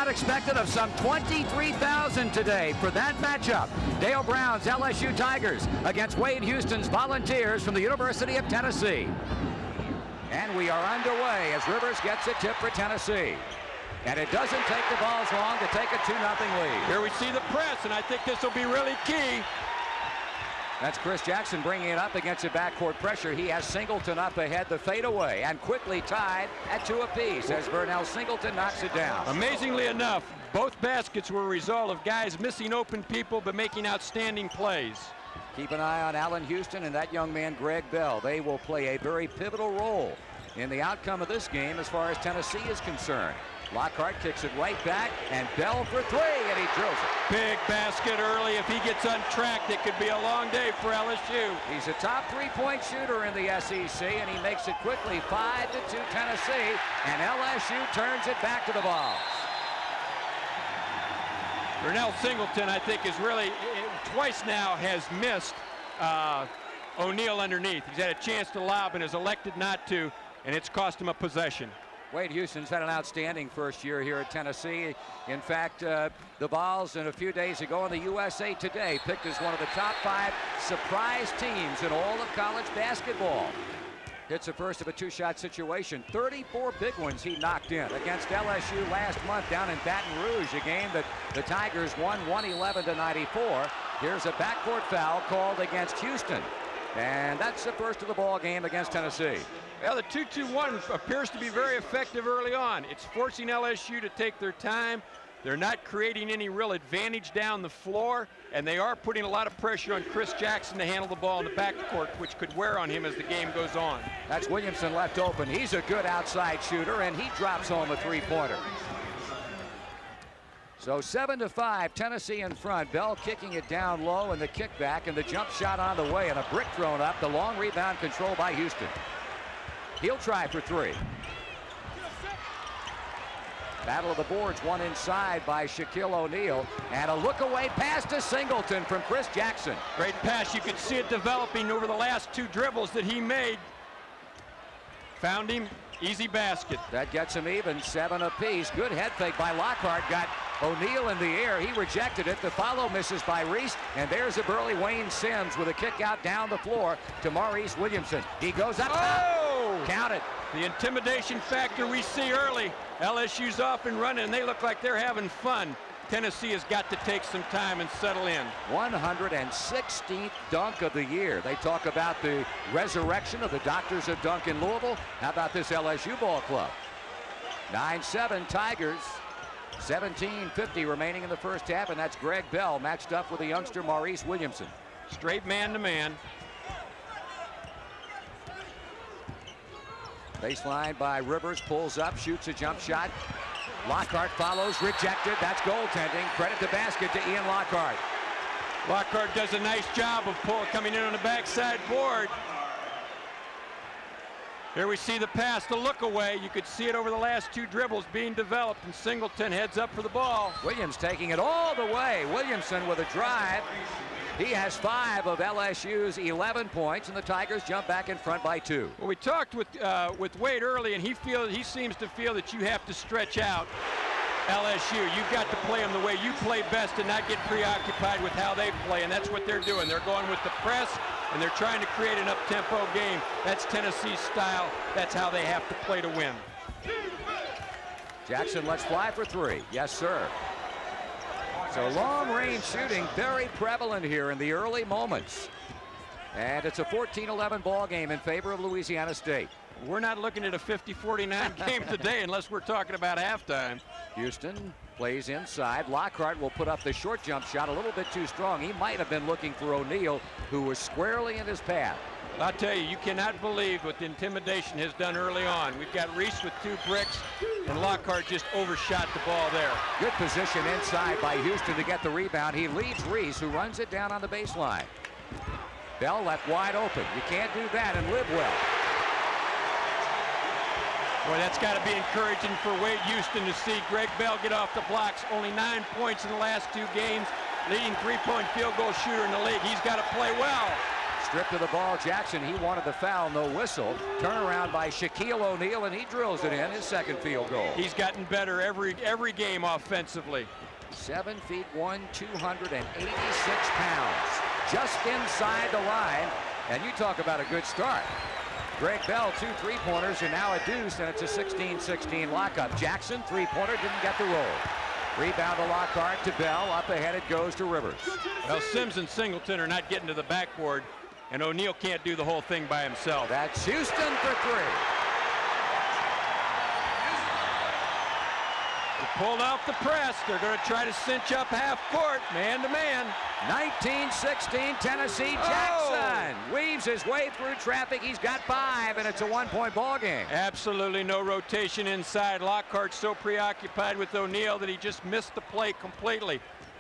crowd expected of some 23,000 today for that matchup. Dale Brown's LSU Tigers against Wade Houston's Volunteers from the University of Tennessee. And we are underway as Rivers gets a tip for Tennessee. And it doesn't take the Vols long to take a 2-0 lead. Here we see the press, and I think this will be really key. That's Chris Jackson bringing it up against the backcourt pressure. He has Singleton up ahead, the fadeaway, and quickly tied at 2 apiece as Vernell Singleton knocks it down. Amazingly enough, both baskets were a result of guys missing open people but making outstanding plays. Keep an eye on Allan Houston and that young man Greg Bell. They will play a very pivotal role in the outcome of this game as far as Tennessee is concerned. Lockhart kicks it right back, and Bell for 3, and he drills it. Big basket early. If he gets untracked, it could be a long day for LSU. He's a top 3-point shooter in the SEC, and he makes it quickly 5-2 Tennessee, and LSU turns it back to the Vols. Vernell Singleton, I think, is really, twice now has missed O'Neal underneath. He's had a chance to lob and has elected not to, and it's cost him a possession. Wade Houston's had an outstanding first year here at Tennessee. In fact, the Vols a few days ago on the USA Today picked as one of the top 5 surprise teams in all of college basketball. Hits the first of a 2-shot situation. 34 big ones he knocked in against LSU last month down in Baton Rouge, a game that the Tigers won 111-94. Here's a backcourt foul called against Houston. And that's the first of the ball game against Tennessee. Well, the 2-2-1 appears to be very effective early on. It's forcing LSU to take their time. They're not creating any real advantage down the floor, and they are putting a lot of pressure on Chris Jackson to handle the ball in the backcourt, which could wear on him as the game goes on. That's Williamson left open. He's a good outside shooter, and he drops home a 3-pointer. So 7-5, Tennessee in front. Bell kicking it down low, and the kickback, and the jump shot on the way, and a brick thrown up. The long rebound controlled by Houston. He'll try for 3. Battle of the boards, one inside by Shaquille O'Neal, and a look-away pass to Singleton from Chris Jackson. Great pass. You could see it developing over the last 2 dribbles that he made. Found him. Easy basket. That gets him even, 7 apiece. Good head fake by Lockhart. Got O'Neal in the air. He rejected it. The follow misses by Reese. And there's a burly Wayne Sims with a kick out down the floor to Maurice Williamson. He goes up top. Count it. The intimidation factor we see early. LSU's off and running, and they look like they're having fun. Tennessee has got to take some time and settle in. 116th dunk of the year. They talk about the resurrection of the Doctors of Dunk in Louisville. How about this LSU ball club? 9-7 Tigers. 17:50 remaining in the first half, and that's Greg Bell matched up with the youngster Maurice Williamson. Straight man-to-man. Baseline by Rivers, pulls up, shoots a jump shot. Lockhart follows, rejected. That's goaltending. Credit the basket to Ian Lockhart. Lockhart does a nice job of coming in on the backside board. Here we see the pass, the look away. You could see it over the last 2 dribbles being developed, and Singleton heads up for the ball. Williams taking it all the way. Williamson with a drive. He has 5 of LSU's 11 points, and the Tigers jump back in front by 2. Well, we talked with Wade early, and he seems to feel that you have to stretch out LSU. You've got to play them the way you play best and not get preoccupied with how they play, and that's what they're doing. They're going with the press, and they're trying to create an up-tempo game. That's Tennessee's style. That's how they have to play to win. Jackson lets fly for 3. Yes, sir. So long-range shooting very prevalent here in the early moments. And it's a 14-11 ball game in favor of Louisiana State. We're not looking at a 50-49 game today unless we're talking about halftime. Houston plays inside. Lockhart will put up the short jump shot a little bit too strong. He might have been looking for O'Neal, who was squarely in his path. I'll tell you, you cannot believe what the intimidation has done early on. We've got Reese with 2 bricks, and Lockhart just overshot the ball there. Good position inside by Houston to get the rebound. He leads Reese, who runs it down on the baseline. Bell left wide open. You can't do that and live well. Boy, that's got to be encouraging for Wade Houston to see Greg Bell get off the blocks. Only 9 points in the last 2 games. Leading 3-point field goal shooter in the league. He's got to play well. Stripped of the ball, Jackson, he wanted the foul, no whistle. Turnaround by Shaquille O'Neal, and he drills it in, his second field goal. He's gotten better every game offensively. 7 feet 1, 286 pounds. Just inside the line, and you talk about a good start. Greg Bell, 2 3-pointers, and now a deuce, and it's a 16-16 lockup. Jackson, 3-pointer, didn't get the roll. Rebound to Lockhart to Bell. Up ahead it goes to Rivers. Well, Sims and Singleton are not getting to the backboard, and O'Neal can't do the whole thing by himself. That's Houston for 3. They pulled off the press. They're going to try to cinch up half court, man to man. 19-16 Tennessee. Jackson weaves his way through traffic. He's got 5, and it's a 1-point ball game. Absolutely no rotation inside. Lockhart's so preoccupied with O'Neal that he just missed the play completely.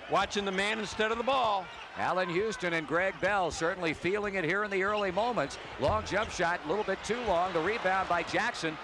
Watching the man instead of the ball. Allan Houston and Greg Bell certainly feeling it here in the early moments. Long jump shot, a little bit too long. The rebound by Jackson.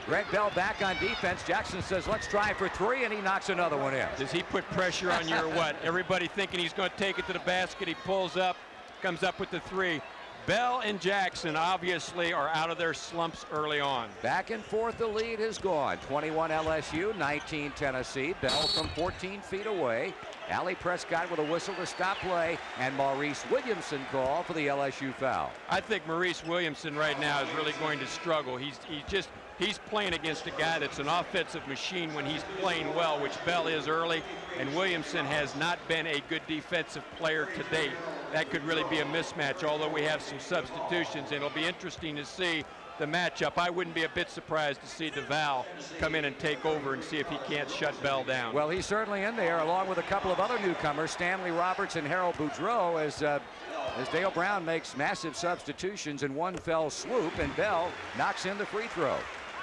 Greg Bell back on defense. Jackson says, let's try for 3, and he knocks another one in. Does he put pressure on you or what? Everybody thinking he's going to take it to the basket. He pulls up, comes up with the 3. Bell and Jackson obviously are out of their slumps early on. Back and forth, the lead is gone. 21 LSU, 19 Tennessee. Bell from 14 feet away. Allie Prescott with a whistle to stop play, and Maurice Williamson call for the LSU foul. I think Maurice Williamson right now is really going to struggle. He's playing against a guy that's an offensive machine when he's playing well, which Bell is early, and Williamson has not been a good defensive player to date. That could really be a mismatch, although we have some substitutions, and it'll be interesting to see the matchup. I wouldn't be a bit surprised to see DeVal come in and take over and see if he can't shut Bell down. Well, he's certainly in there, along with a couple of other newcomers, Stanley Roberts and Harold Boudreau, as Dale Brown makes massive substitutions in one fell swoop, and Bell knocks in the free throw.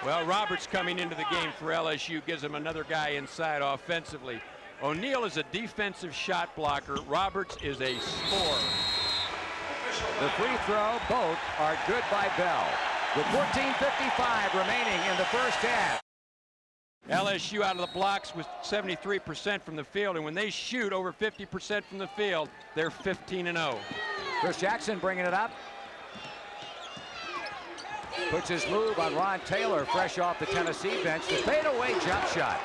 Well, Roberts coming into the game for LSU gives him another guy inside offensively. O'Neal is a defensive shot blocker. Roberts is a scorer. The free throw, both are good by Bell. With 14:55 remaining in the first half. LSU out of the blocks with 73% from the field, and when they shoot over 50% from the field, they're 15-0. Chris Jackson bringing it up. Puts his move on Ron Taylor, fresh off the Tennessee bench. The fadeaway jump shot.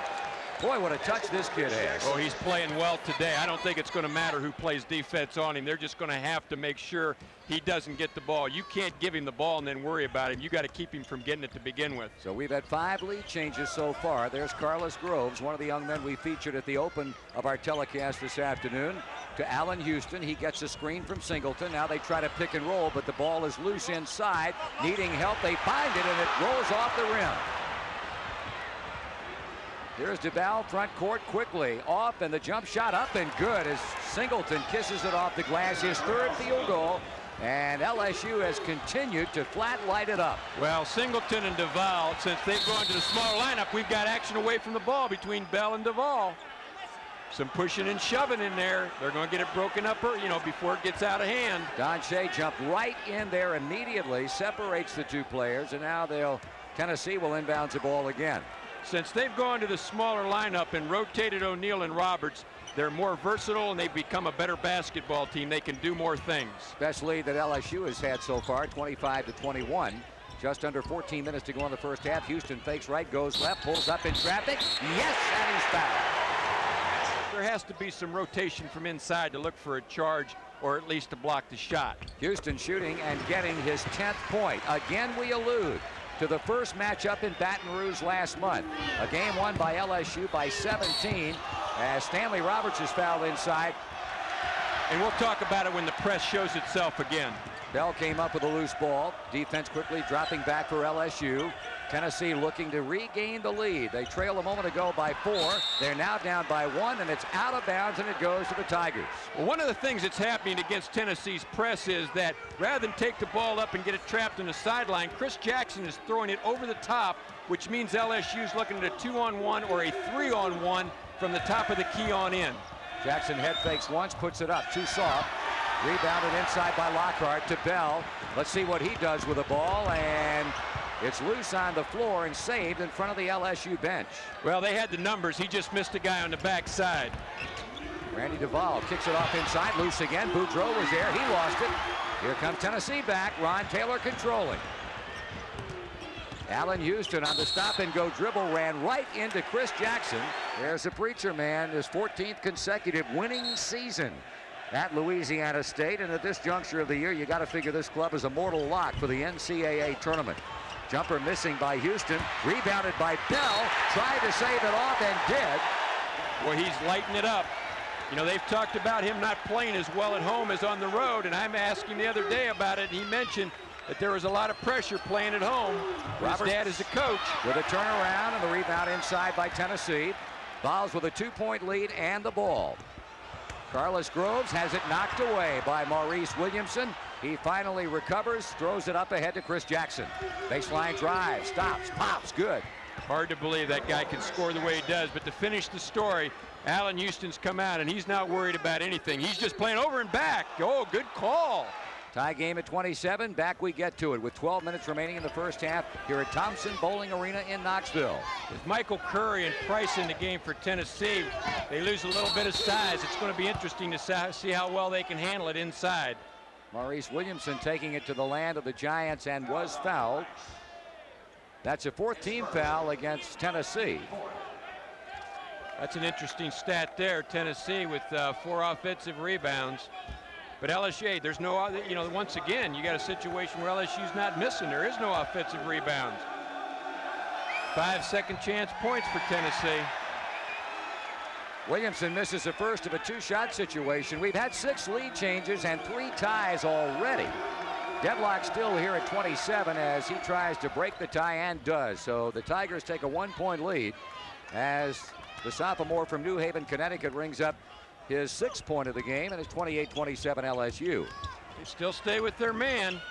Boy, what a touch this kid has. Oh, he's playing well today. I don't think it's going to matter who plays defense on him. They're just going to have to make sure he doesn't get the ball. You can't give him the ball and then worry about him. You got to keep him from getting it to begin with. So we've had 5 lead changes so far. There's Carlos Groves, one of the young men we featured at the open of our telecast this afternoon. To Allan Houston. He gets a screen from Singleton. Now they try to pick and roll, but the ball is loose inside. Needing help, they find it, and it rolls off the rim. Here's DeVal, front court quickly. Off, and the jump shot up and good as Singleton kisses it off the glass. His 3rd field goal, and LSU has continued to flat light it up. Well, Singleton and DeVal, since they've gone to the smaller lineup, we've got action away from the ball between Bell and DeVal. Some pushing and shoving in there. They're going to get it broken up, before it gets out of hand. Don Shea jumped right in there immediately, separates the 2 players, and now Tennessee will inbounds the ball again. Since they've gone to the smaller lineup and rotated O'Neal and Roberts, they're more versatile and they've become a better basketball team. They can do more things. Best lead that LSU has had so far, 25-21. Just under 14 minutes to go in the first half. Houston fakes right, goes left, pulls up in traffic. Yes, and he's fouled. There has to be some rotation from inside to look for a charge or at least to block the shot. Houston shooting and getting his 10th point. Again, we allude to the first matchup in Baton Rouge last month. A game won by LSU by 17 as Stanley Roberts is fouled inside. And we'll talk about it when the press shows itself again. Bell came up with a loose ball. Defense quickly dropping back for LSU. Tennessee looking to regain the lead. They trailed a moment ago by 4. They're now down by 1, and it's out of bounds, and it goes to the Tigers. Well, one of the things that's happening against Tennessee's press is that rather than take the ball up and get it trapped on the sideline, Chris Jackson is throwing it over the top, which means LSU's looking at a 2-on-1 or a 3-on-1 from the top of the key on in. Jackson head fakes once, puts it up, too soft. Rebounded inside by Lockhart to Bell. Let's see what he does with the ball, and it's loose on the floor and saved in front of the LSU bench. Well, they had the numbers. He just missed a guy on the backside. Randy DeVal kicks it off inside, loose again. Boudreau was there. He lost it. Here comes Tennessee back. Ron Taylor controlling. Allan Houston on the stop-and-go dribble ran right into Chris Jackson. There's a preacher man, his 14th consecutive winning season at Louisiana State. And at this juncture of the year, you got to figure this club is a mortal lock for the NCAA tournament. Jumper missing by Houston, rebounded by Bell, tried to save it off and did. Well, he's lighting it up. You know, they've talked about him not playing as well at home as on the road, and I'm asking the other day about it, and he mentioned that there was a lot of pressure playing at home. His dad is a coach. With a turnaround and the rebound inside by Tennessee. Vols with a 2-point lead and the ball. Carlos Groves has it knocked away by Maurice Williamson. He finally recovers, throws it up ahead to Chris Jackson. Baseline drive, stops, pops, good. Hard to believe that guy can score the way he does, but to finish the story, Allan Houston's come out and he's not worried about anything. He's just playing over and back. Oh, good call. Tie game at 27. Back we get to it with 12 minutes remaining in the first half here at Thompson Bowling Arena in Knoxville. With Michael Curry and Price in the game for Tennessee, they lose a little bit of size. It's going to be interesting to see how well they can handle it inside. Maurice Williamson taking it to the land of the Giants and was fouled. That's a 4th team foul against Tennessee. That's an interesting stat there. Tennessee with 4 offensive rebounds. But LSU, there's no other, you know, once again, you got a situation where LSU's not missing. There is no offensive rebounds. 5 second chance points for Tennessee. Williamson misses the first of a 2-shot situation. We've had 6 lead changes and 3 ties already. Deadlock still here at 27 as he tries to break the tie and does. So the Tigers take a 1-point lead as the sophomore from New Haven, Connecticut rings up his 6th point of the game, and it's 28-27 LSU. They still stay with their man.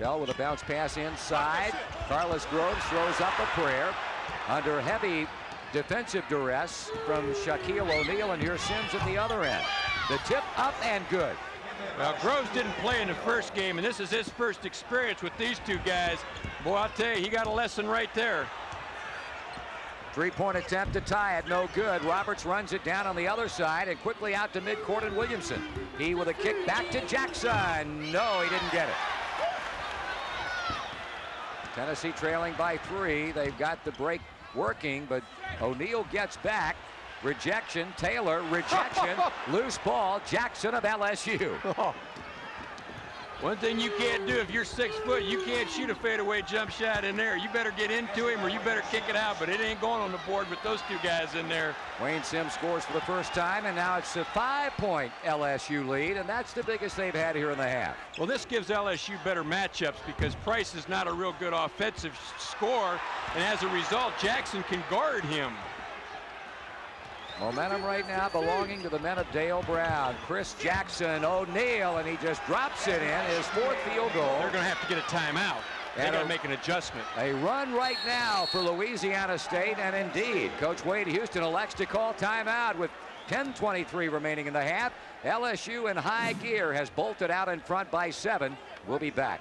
Bell with a bounce pass inside. Carlos Groves throws up a prayer under heavy defensive duress from Shaquille O'Neal, and here's Sims at the other end. The tip up and good. Well, Groves didn't play in the first game, and this is his first experience with these 2 guys. Boy, I'll tell you, he got a lesson right there. 3-point attempt to tie it, no good. Roberts runs it down on the other side and quickly out to midcourt and Williamson. He with a kick back to Jackson. No, he didn't get it. Tennessee trailing by 3. They've got the break working, but O'Neal gets back. Rejection, Taylor, rejection, loose ball, Jackson of LSU. One thing you can't do if you're 6 foot, you can't shoot a fadeaway jump shot in there. You better get into him or you better kick it out, but it ain't going on the board with those 2 guys in there. Wayne Sims scores for the first time, and now it's a 5-point LSU lead, and that's the biggest they've had here in the half. Well, this gives LSU better matchups because Price is not a real good offensive scorer, and as a result, Jackson can guard him. Momentum right now belonging to the men of Dale Brown. Chris Jackson, O'Neal, and he just drops it in. His 4th field goal. They're going to have to get a timeout. They got to make an adjustment. A run right now for Louisiana State, and indeed, Coach Wade Houston elects to call timeout with 10:23 remaining in the half. LSU in high gear has bolted out in front by 7. We'll be back.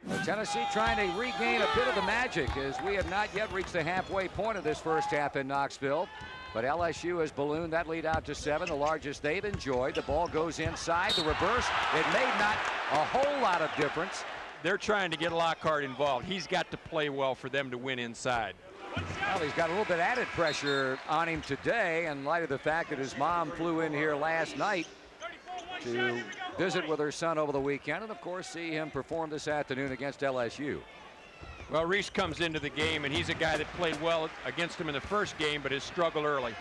Well, Tennessee trying to regain a bit of the magic as we have not yet reached the halfway point of this first half in Knoxville. But LSU has ballooned that lead out to 7, the largest they've enjoyed. The ball goes inside, the reverse. It made not a whole lot of difference. They're trying to get Lockhart involved. He's got to play well for them to win inside. Well, he's got a little bit added pressure on him today in light of the fact that his mom flew in here last night to visit with her son over the weekend, and of course see him perform this afternoon against LSU. Well, Reese comes into the game, and he's a guy that played well against him in the first game, but has struggled early.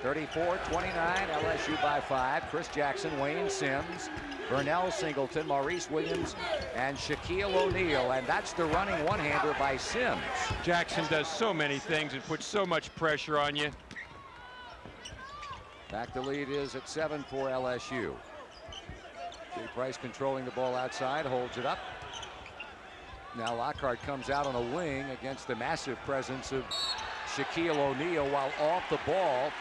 34-29, LSU by 5. Chris Jackson, Wayne Sims, Vernell Singleton, Maurice Williams, and Shaquille O'Neal, and that's the running one-hander by Sims. Jackson does so many things and puts so much pressure on you. Back the lead is at 7 for LSU. Jay Price controlling the ball outside, holds it up. Now Lockhart comes out on a wing against the massive presence of Shaquille O'Neal while off the ball.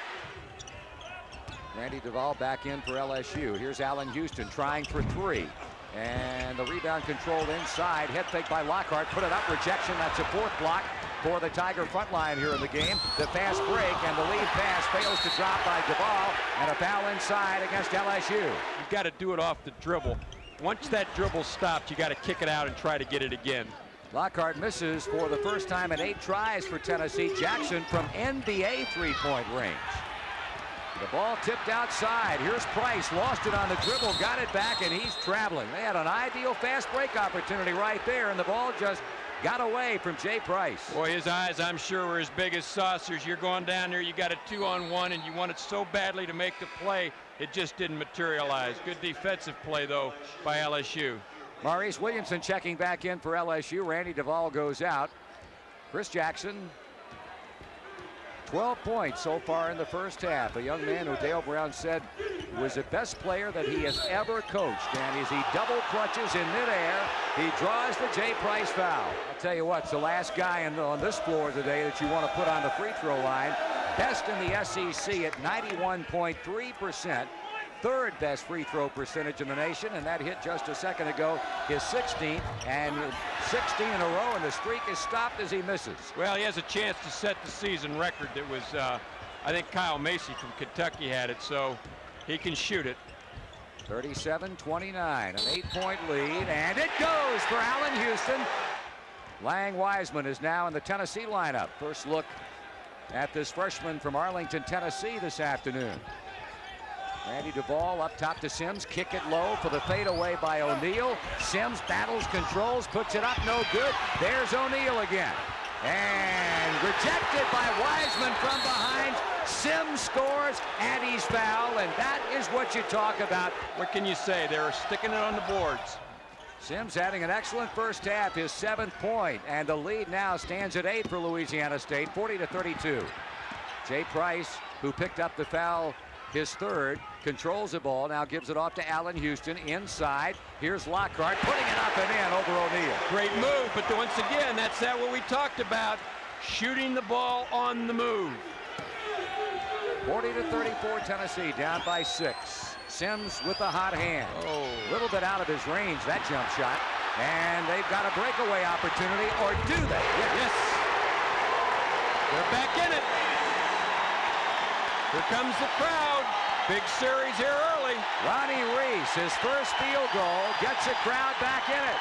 Randy Duvall back in for LSU. Here's Allan Houston trying for 3. And the rebound controlled inside. Head fake by Lockhart. Put it up. Rejection. That's a 4th block for the Tiger front line here in the game. The fast break and the lead pass fails to drop by Duvall. And a foul inside against LSU. You've got to do it off the dribble. Once that dribble stopped, you got to kick it out and try to get it again. Lockhart misses for the first time in 8 tries for Tennessee. Jackson from NBA three-point range. The ball tipped outside. Here's Price, lost it on the dribble, got it back, and he's traveling. They had an ideal fast break opportunity right there, and the ball just got away from Jay Price. Boy, his eyes, I'm sure, were as big as saucers. You're going down there, you got a 2-on-1, and you want it so badly to make the play. It just didn't materialize. Good defensive play, though, by LSU. Maurice Williamson checking back in for LSU. Randy Duvall goes out. Chris Jackson, 12 points so far in the first half. A young man who Dale Brown said was the best player that he has ever coached. And as he double clutches in midair, he draws the Jay Price foul. I'll tell you what, it's the last guy on this floor today that you want to put on the free throw line. Best in the SEC at 91.3%. Third best free throw percentage in the nation, and that hit just a second ago, his 16th, and 16 in a row, and the streak is stopped as he misses. Well, he has a chance to set the season record that was, I think Kyle Macy from Kentucky had it, so he can shoot it. 37-29, an 8-point lead, and it goes for Allan Houston. Lang Wiseman is now in the Tennessee lineup. First look at this freshman from Arlington, Tennessee this afternoon. Randy Duvall up top to Sims, kick it low for the fadeaway by O'Neal. Sims battles, controls, puts it up, no good. There's O'Neal again. And rejected by Wiseman from behind. Sims scores, and he's fouled, and that is what you talk about. What can you say? They're sticking it on the boards. Sims having an excellent first half, his 7th point, and the lead now stands at 8 for Louisiana State, 40-32. Jay Price, who picked up the foul, his 3rd, controls the ball, now gives it off to Allan Houston inside. Here's Lockhart putting it up and in over O'Neal. Great move, but once again, that's what we talked about, shooting the ball on the move. 40-34 Tennessee, down by 6. Sims with a hot hand. A little bit out of his range, that jump shot. And they've got a breakaway opportunity, or do they? Yes. They're back in it. Here comes the crowd. Big series here early. Ronnie Reese, his first field goal, gets the crowd back in it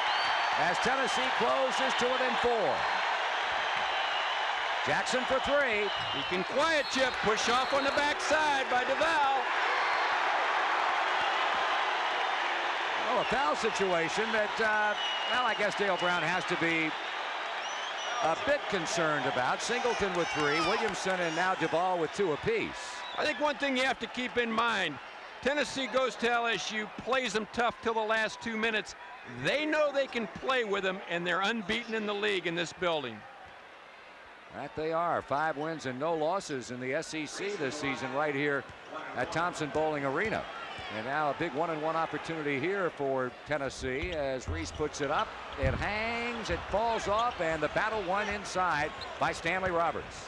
as Tennessee closes to it in 4. Jackson for 3. He can quiet you. Push off on the backside by Duvall. Well, a foul situation that, well, I guess Dale Brown has to be a bit concerned about. Singleton with 3, Williamson and now Duvall with 2 apiece. I think one thing you have to keep in mind, Tennessee goes to LSU, plays them tough till the last 2 minutes. They know they can play with them, and they're unbeaten in the league in this building. That they are. 5 wins and no losses in the SEC this season right here at Thompson Bowling Arena. And now a big 1-and-1 opportunity here for Tennessee as Reese puts it up. It hangs, it falls off, and the battle won inside by Stanley Roberts.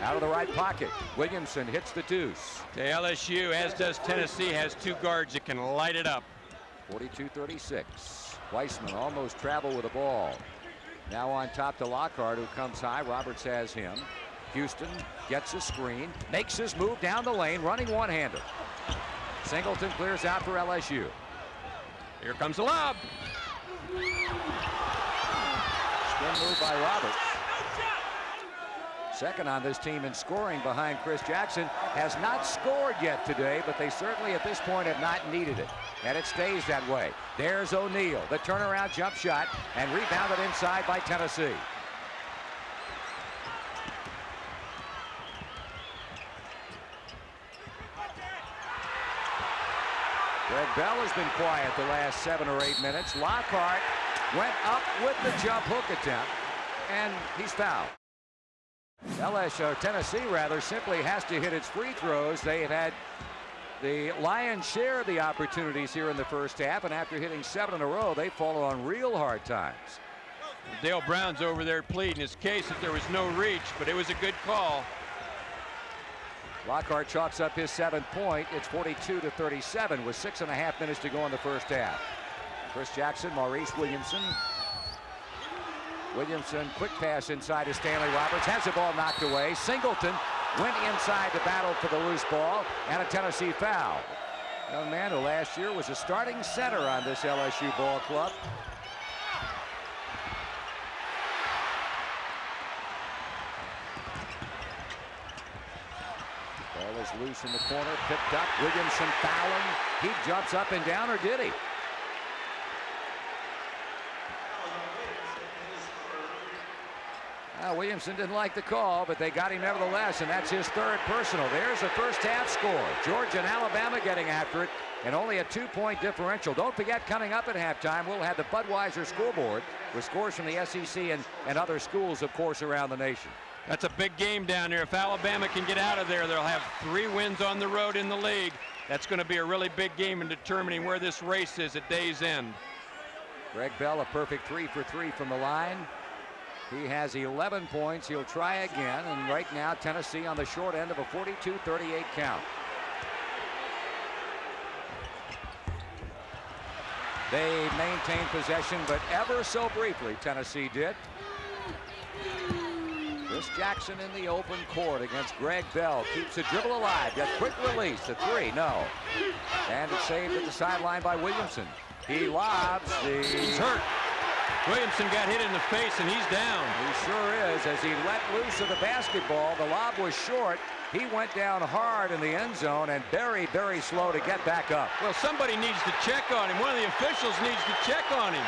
Out of the right pocket, Williamson hits the deuce. The LSU, as does Tennessee, has 2 guards that can light it up. 42-36. Weissman almost traveled with the ball. Now on top to Lockhart, who comes high. Roberts has him. Houston gets a screen, makes his move down the lane, running one-hander. Singleton clears out for LSU. Here comes the lob. Spin move by Roberts. Second on this team in scoring behind Chris Jackson. Has not scored yet today, but they certainly at this point have not needed it. And it stays that way. There's O'Neal, the turnaround jump shot, and rebounded inside by Tennessee. Greg Bell has been quiet the last 7 or 8 minutes. Lockhart went up with the jump hook attempt, and he's fouled. Tennessee rather simply has to hit its free throws. They have had the lion's share of the opportunities here in the first half, and after hitting 7 in a row, they've fallen on real hard times. Dale Brown's over there pleading his case that there was no reach, but it was a good call. Lockhart chalks up his 7th point. It's 42-37 with 6.5 minutes to go in the first half. Chris Jackson, Maurice Williamson. Williamson, quick pass inside to Stanley Roberts, has the ball knocked away. Singleton went inside to battle for the loose ball, and a Tennessee foul. Young man who last year was a starting center on this LSU ball club. Ball is loose in the corner, picked up. Williamson fouling. He jumps up and down, or did he? Williamson didn't like the call, but they got him nevertheless, and that's his third personal. There's a first half score. Georgia and Alabama getting after it, and only a 2-point differential. Don't forget, coming up at halftime, we'll have the Budweiser scoreboard with scores from the SEC and other schools, of course, around the nation. That's a big game down there. If Alabama can get out of there, they'll have 3 wins on the road in the league. That's going to be a really big game in determining where this race is at day's end. Greg Bell, a perfect 3 for 3 from the line. He has 11 points. He'll try again, and right now Tennessee on the short end of a 42-38 count. They maintained possession, but ever so briefly Tennessee did. Chris Jackson in the open court against Greg Bell. Keeps the dribble alive. That quick release. The 3, no. And it's saved at the sideline by Williamson. He lobs the... He's hurt. Williamson got hit in the face, and he's down. He sure is. As he let loose of the basketball, the lob was short. He went down hard in the end zone and very, very slow to get back up. Well, somebody needs to check on him. One of the officials needs to check on him.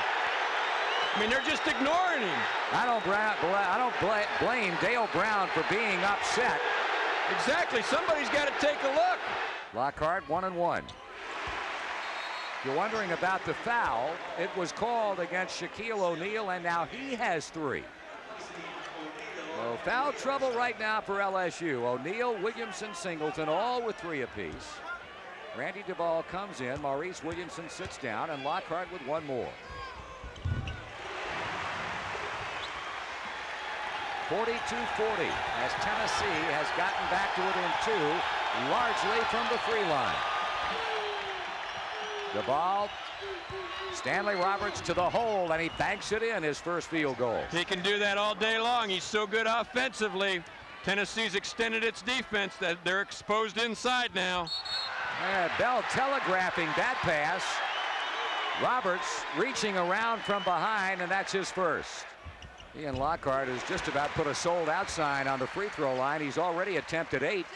I mean, they're just ignoring him. I don't blame Dale Brown for being upset. Exactly. Somebody's got to take a look. Lockhart 1-1. If you're wondering about the foul, it was called against Shaquille O'Neal, and now he has 3. So foul trouble right now for LSU. O'Neal, Williamson, Singleton, all with 3 apiece. Randy Duvall comes in, Maurice Williamson sits down, and Lockhart with 1 more. 42-40 as Tennessee has gotten back to within 2, largely from the free line. The ball, Stanley Roberts to the hole, and he banks it in, his first field goal. He can do that all day long. He's so good offensively. Tennessee's extended its defense. That they're exposed inside now. And Bell telegraphing that pass. Roberts reaching around from behind, and that's his first. Ian Lockhart has just about put a sold-out sign on the free throw line. He's already attempted 8,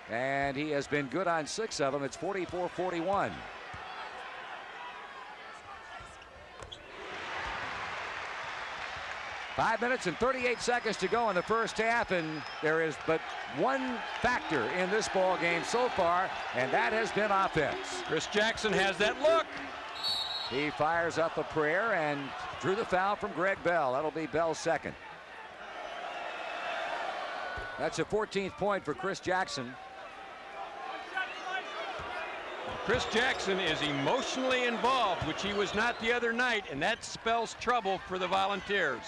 and he has been good on 6 of them. It's 44-41. Five minutes and 38 seconds to go in the first half, and there is but one factor in this ball game so far, and that has been offense. Chris Jackson has that look. He fires up a prayer and drew the foul from Greg Bell. That'll be Bell's second. That's a 14th point for Chris Jackson. Chris Jackson is emotionally involved, which he was not the other night, and that spells trouble for the Volunteers.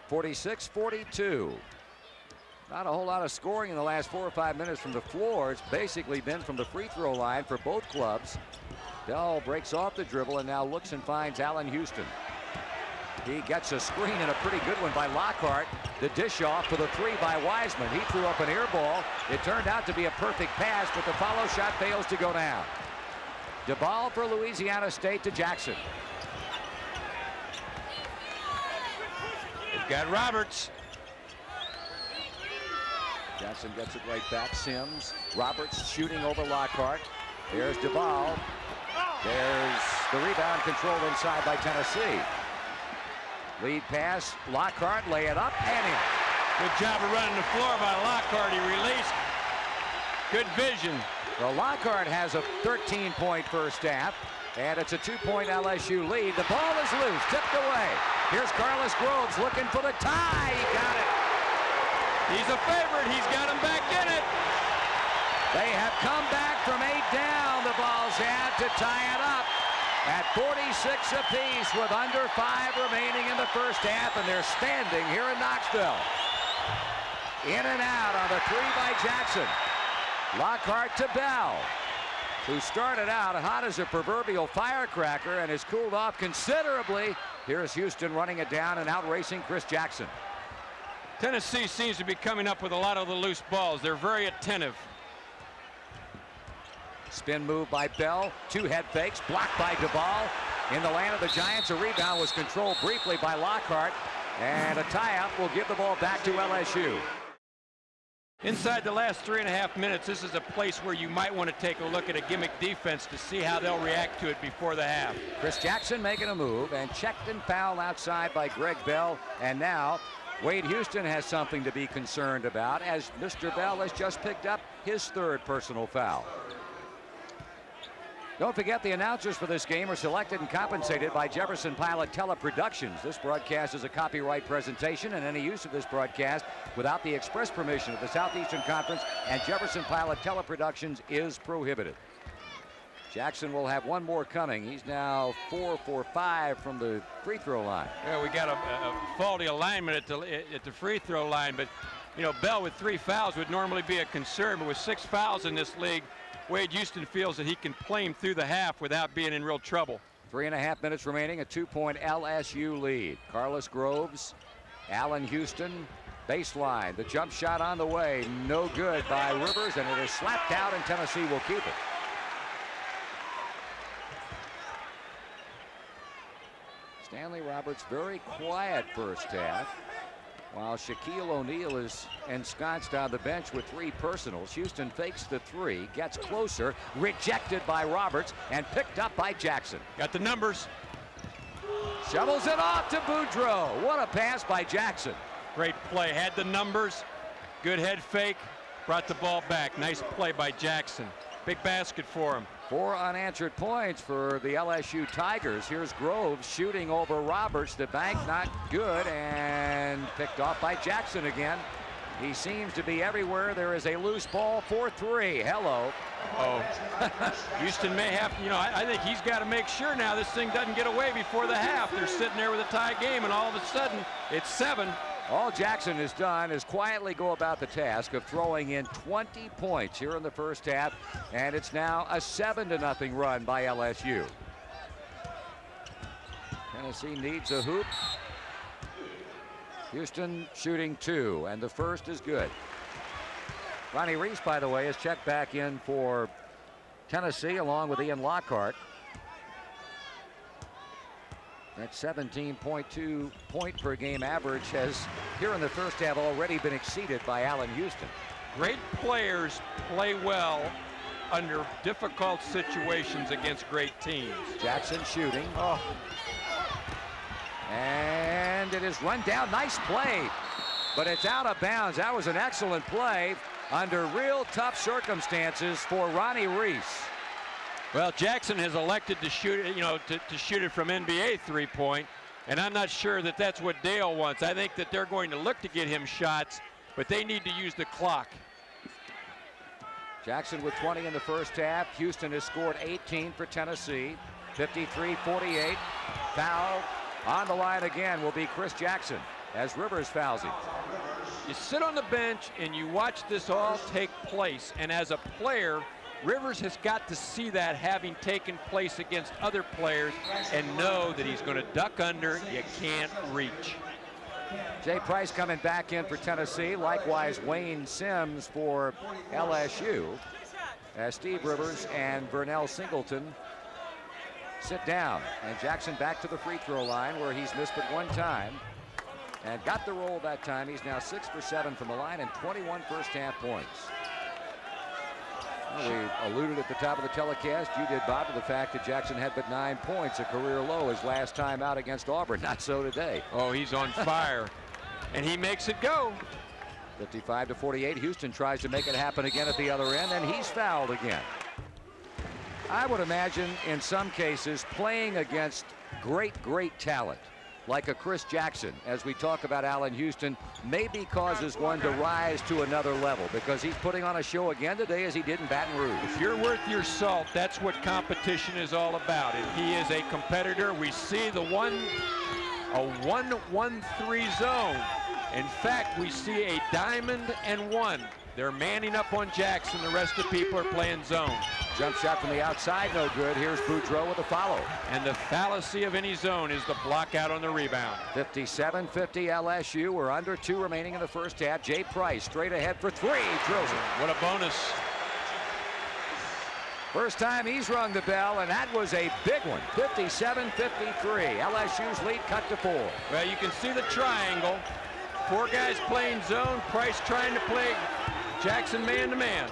46-42. Not a whole lot of scoring in the last 4 or 5 minutes from the floor. It's basically been from the free throw line for both clubs. Bell breaks off the dribble and now looks and finds Allan Houston. He gets a screen, and a pretty good one by Lockhart. The dish off for the 3 by Wiseman. He threw up an air ball. It turned out to be a perfect pass, but the follow shot fails to go down. The ball for Louisiana State to Jackson. They've got Roberts. Jackson gets it right back. Sims. Roberts shooting over Lockhart. There's Duvall. There's the rebound controlled inside by Tennessee. Lead pass. Lockhart lay it up and in. Good job of running the floor by Lockhart. He released. Good vision. Well, Lockhart has a 13-point first half, and it's a 2-point LSU lead. The ball is loose, tipped away. Here's Carlos Groves looking for the tie. He got it. He's a favorite. He's got him back in it. They have come back from 8 down, the Vols had, to tie it up at 46 apiece with under 5 remaining in the first half, and they're standing here in Knoxville. In and out on the 3 by Jackson. Lockhart to Bell, who started out hot as a proverbial firecracker and has cooled off considerably. Here's Houston running it down and out racing Chris Jackson. Tennessee seems to be coming up with a lot of the loose balls. They're very attentive. Spin move by Bell. 2 head fakes. Blocked by Duvall. In the land of the Giants, a rebound was controlled briefly by Lockhart. And a tie-up will give the ball back to LSU. Inside the last 3.5 minutes, this is a place where you might want to take a look at a gimmick defense to see how they'll react to it before the half. Chris Jackson making a move, and checked and fouled outside by Greg Bell. And now Wade Houston has something to be concerned about, as Mr. Bell has just picked up his 3rd personal foul. Don't forget, the announcers for this game are selected and compensated by Jefferson Pilot Teleproductions. This broadcast is a copyright presentation, and any use of this broadcast without the express permission of the Southeastern Conference and Jefferson Pilot Teleproductions is prohibited. Jackson will have one more coming. He's now 4 for 5 from the free throw line. Yeah, we got a faulty alignment at the free throw line, but you know, Bell with 3 fouls would normally be a concern, but with 6 fouls in this league, Wade Houston feels that he can play him through the half without being in real trouble. 3.5 minutes remaining, a 2-point LSU lead. Carlos Groves, Allan Houston, baseline. The jump shot on the way, no good by Rivers, and it is slapped out, and Tennessee will keep it. Stanley Roberts very quiet first half, while Shaquille O'Neal is ensconced on the bench with 3 personals. Houston fakes the 3, gets closer, rejected by Roberts, and picked up by Jackson. Got the numbers. Shovels it off to Boudreaux. What a pass by Jackson. Great play, had the numbers, good head fake, brought the ball back. Nice play by Jackson. Big basket for him. 4 unanswered points for the LSU Tigers. Here's Groves shooting over Roberts. The bank not good, and picked off by Jackson again. He seems to be everywhere. There is a loose ball for 3. Hello. Oh, Houston may have, you know, I think he's got to make sure now this thing doesn't get away before the half. They're sitting there with a tie game, and all of a sudden it's 7. All Jackson has done is quietly go about the task of throwing in 20 points here in the first half, and it's now a 7-0 run by LSU. Tennessee needs a hoop. Houston shooting 2, and the first is good. Ronnie Reese, by the way, has checked back in for Tennessee along with Ian Lockhart. That 17.2 point per game average has here in the first half already been exceeded by Allan Houston. Great players play well under difficult situations against great teams. Jackson shooting. Oh. And it is run down. Nice play, but it's out of bounds. That was an excellent play under real tough circumstances for Ronnie Reese. Well, Jackson has elected to shoot it, you know, to shoot it from NBA 3-point, and I'm not sure that that's what Dale wants. I think that they're going to look to get him shots, but they need to use the clock. Jackson with 20 in the first half. Houston has scored 18 for Tennessee. 53-48. Foul on the line again will be Chris Jackson as Rivers fouls him. You sit on the bench and you watch this all take place, and as a player, Rivers has got to see that having taken place against other players and know that he's going to duck under. You can't reach. Jay Price coming back in for Tennessee. Likewise, Wayne Sims for LSU. As Steve Rivers and Vernell Singleton sit down. And Jackson back to the free throw line where he's missed but 1 time. And got the roll that time. He's now 6 for 7 from the line and 21 first half points. We alluded at the top of the telecast, you did, Bob, to the fact that Jackson had but 9 points, a career low his last time out against Auburn. Not so today. Oh, he's on fire. And he makes it go. 55-48. Houston tries to make it happen again at the other end, and he's fouled again. I would imagine in some cases playing against great talent like a Chris Jackson, as we talk about Allan Houston, maybe causes one to rise to another level because he's putting on a show again today as he did in Baton Rouge. If you're worth your salt, that's what competition is all about. And he is a competitor. We see the 1-1-3 zone. In fact, we see a diamond and 1. They're manning up on Jackson. The rest of the people are playing zone. Jump shot from the outside, no good. Here's Boudreau with a follow. And the fallacy of any zone is the block out on the rebound. 57-50 LSU. We're under 2 remaining in the first half. Jay Price straight ahead for 3. Drills it. What a bonus. First time he's rung the bell, and that was a big one. 57-53. LSU's lead cut to 4. Well, you can see the triangle. 4 guys playing zone. Price trying to play Jackson man-to-man.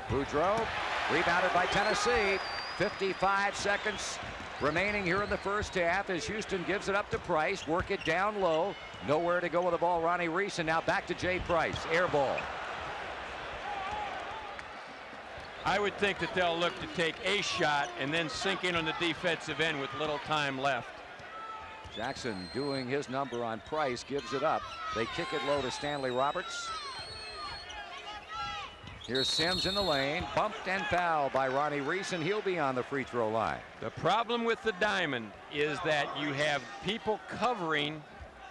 Boudreau rebounded by Tennessee. 55 seconds remaining here in the first half as Houston gives it up to Price. Work it down low. Nowhere to go with the ball. Ronnie Reese, and now back to Jay Price. Air ball. I would think that they'll look to take a shot and then sink in on the defensive end with little time left. Jackson doing his number on Price, gives it up. They kick it low to Stanley Roberts. Here's Sims in the lane, bumped and fouled by Ronnie Reese, and he'll be on the free throw line. The problem with the diamond is that you have people covering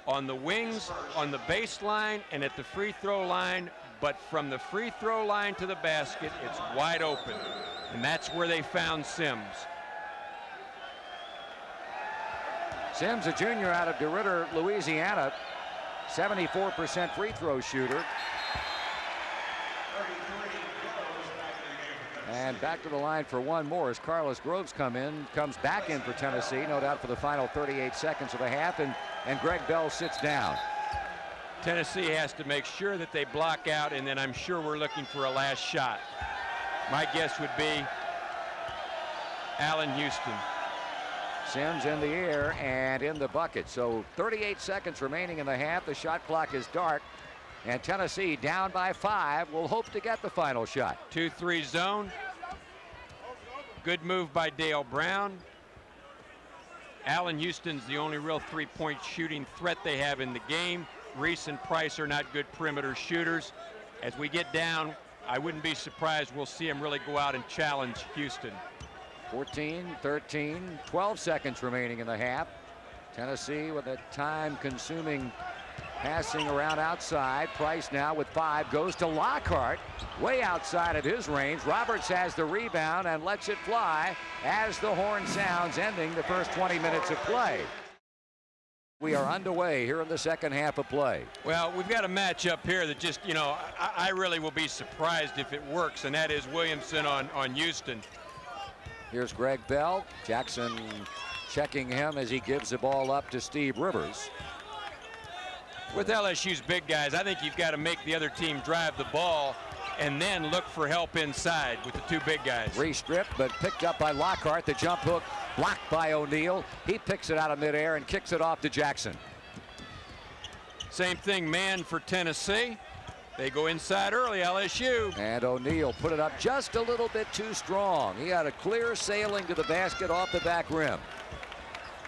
on the wings, on the baseline, and at the free throw line, but from the free throw line to the basket, it's wide open, and that's where they found Sims. Sims, a junior out of DeRidder, Louisiana, 74% free throw shooter. And back to the line for one more as Carlos Groves comes back in for Tennessee, no doubt for the final 38 seconds of the half, and Greg Bell sits down. Tennessee has to make sure that they block out, and then I'm sure we're looking for a last shot. My guess would be Allan Houston. Sims in the air and in the bucket. So 38 seconds remaining in the half. The shot clock is dark, and Tennessee down by 5 will hope to get the final shot. 2-3 zone. Good move by Dale Brown. Allan Houston's the only real three-point shooting threat they have in the game. Reese and Price are not good perimeter shooters. As we get down, I wouldn't be surprised we'll see him really go out and challenge Houston. 14, 13, 12 seconds remaining in the half. Tennessee with a time-consuming passing around outside. Price now with 5 goes to Lockhart, way outside of his range. Roberts has the rebound and lets it fly as the horn sounds, ending the first 20 minutes of play. We are underway here in the second half of play. Well, we've got a matchup here that just, you know, I really will be surprised if it works, and that is Williamson on Houston. Here's Greg Bell. Jackson checking him as he gives the ball up to Steve Rivers. With LSU's big guys, I think you've got to make the other team drive the ball and then look for help inside with the 2 big guys. Re-stripped, but picked up by Lockhart. The jump hook blocked by O'Neal. He picks it out of midair and kicks it off to Jackson. Same thing, man, for Tennessee. They go inside early, LSU. And O'Neal put it up just a little bit too strong. He had a clear sailing to the basket off the back rim.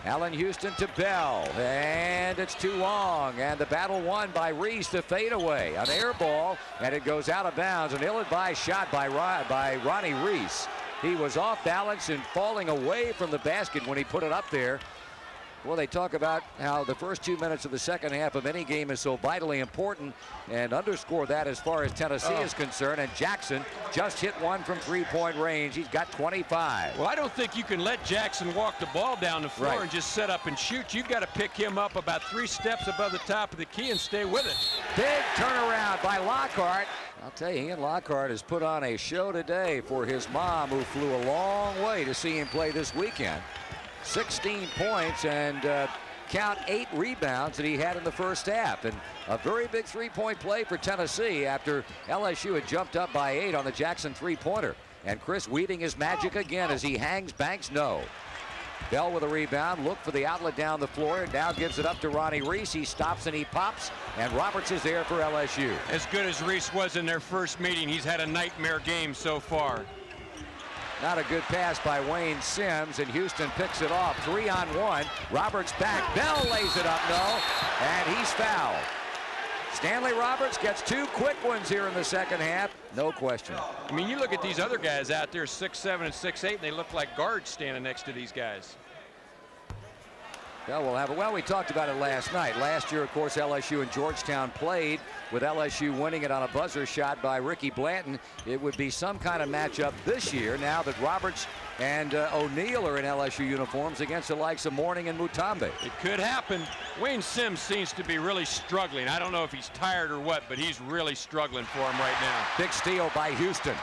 Allan Houston to Bell, and it's too long, and the battle won by Reese. The fadeaway, an air ball, and it goes out of bounds. An ill-advised shot by Ronnie Reese. He was off balance and falling away from the basket when he put it up there. Well, they talk about how the first 2 minutes of the second half of any game is so vitally important, and underscore that as far as Tennessee is concerned. And Jackson just hit one from three-point range. He's got 25. Well, I don't think you can let Jackson walk the ball down the floor and just set up and shoot. You've got to pick him up about 3 steps above the top of the key and stay with it. Big turnaround by Lockhart. I'll tell you, Ian Lockhart has put on a show today for his mom, who flew a long way to see him play this weekend. 16 points and count 8 rebounds that he had in the first half, and a very big three-point play for Tennessee after LSU had jumped up by 8 on the Jackson three-pointer. And Chris weaving his magic again as he hangs Banks. No. Bell with a rebound, look for the outlet down the floor, now gives it up to Ronnie Reese. He stops and he pops, and Roberts is there for LSU. As good as Reese was in their first meeting, he's had a nightmare game so far. Not a good pass by Wayne Sims, and Houston picks it off. 3-on-1. Roberts back. Bell lays it up, no, and he's fouled. Stanley Roberts gets 2 quick ones here in the second half. No question. I mean, you look at these other guys out there, 6'7" and 6'8", and they look like guards standing next to these guys. Bell will have it. Well, we talked about it last night. Last year, of course, LSU and Georgetown played, with LSU winning it on a buzzer shot by Ricky Blanton. It would be some kind of matchup this year now that Roberts and O'Neal are in LSU uniforms against the likes of Mourning and Mutombe. It could happen. Wayne Sims seems to be really struggling. I don't know if he's tired or what, but he's really struggling for him right now. Big steal by Houston.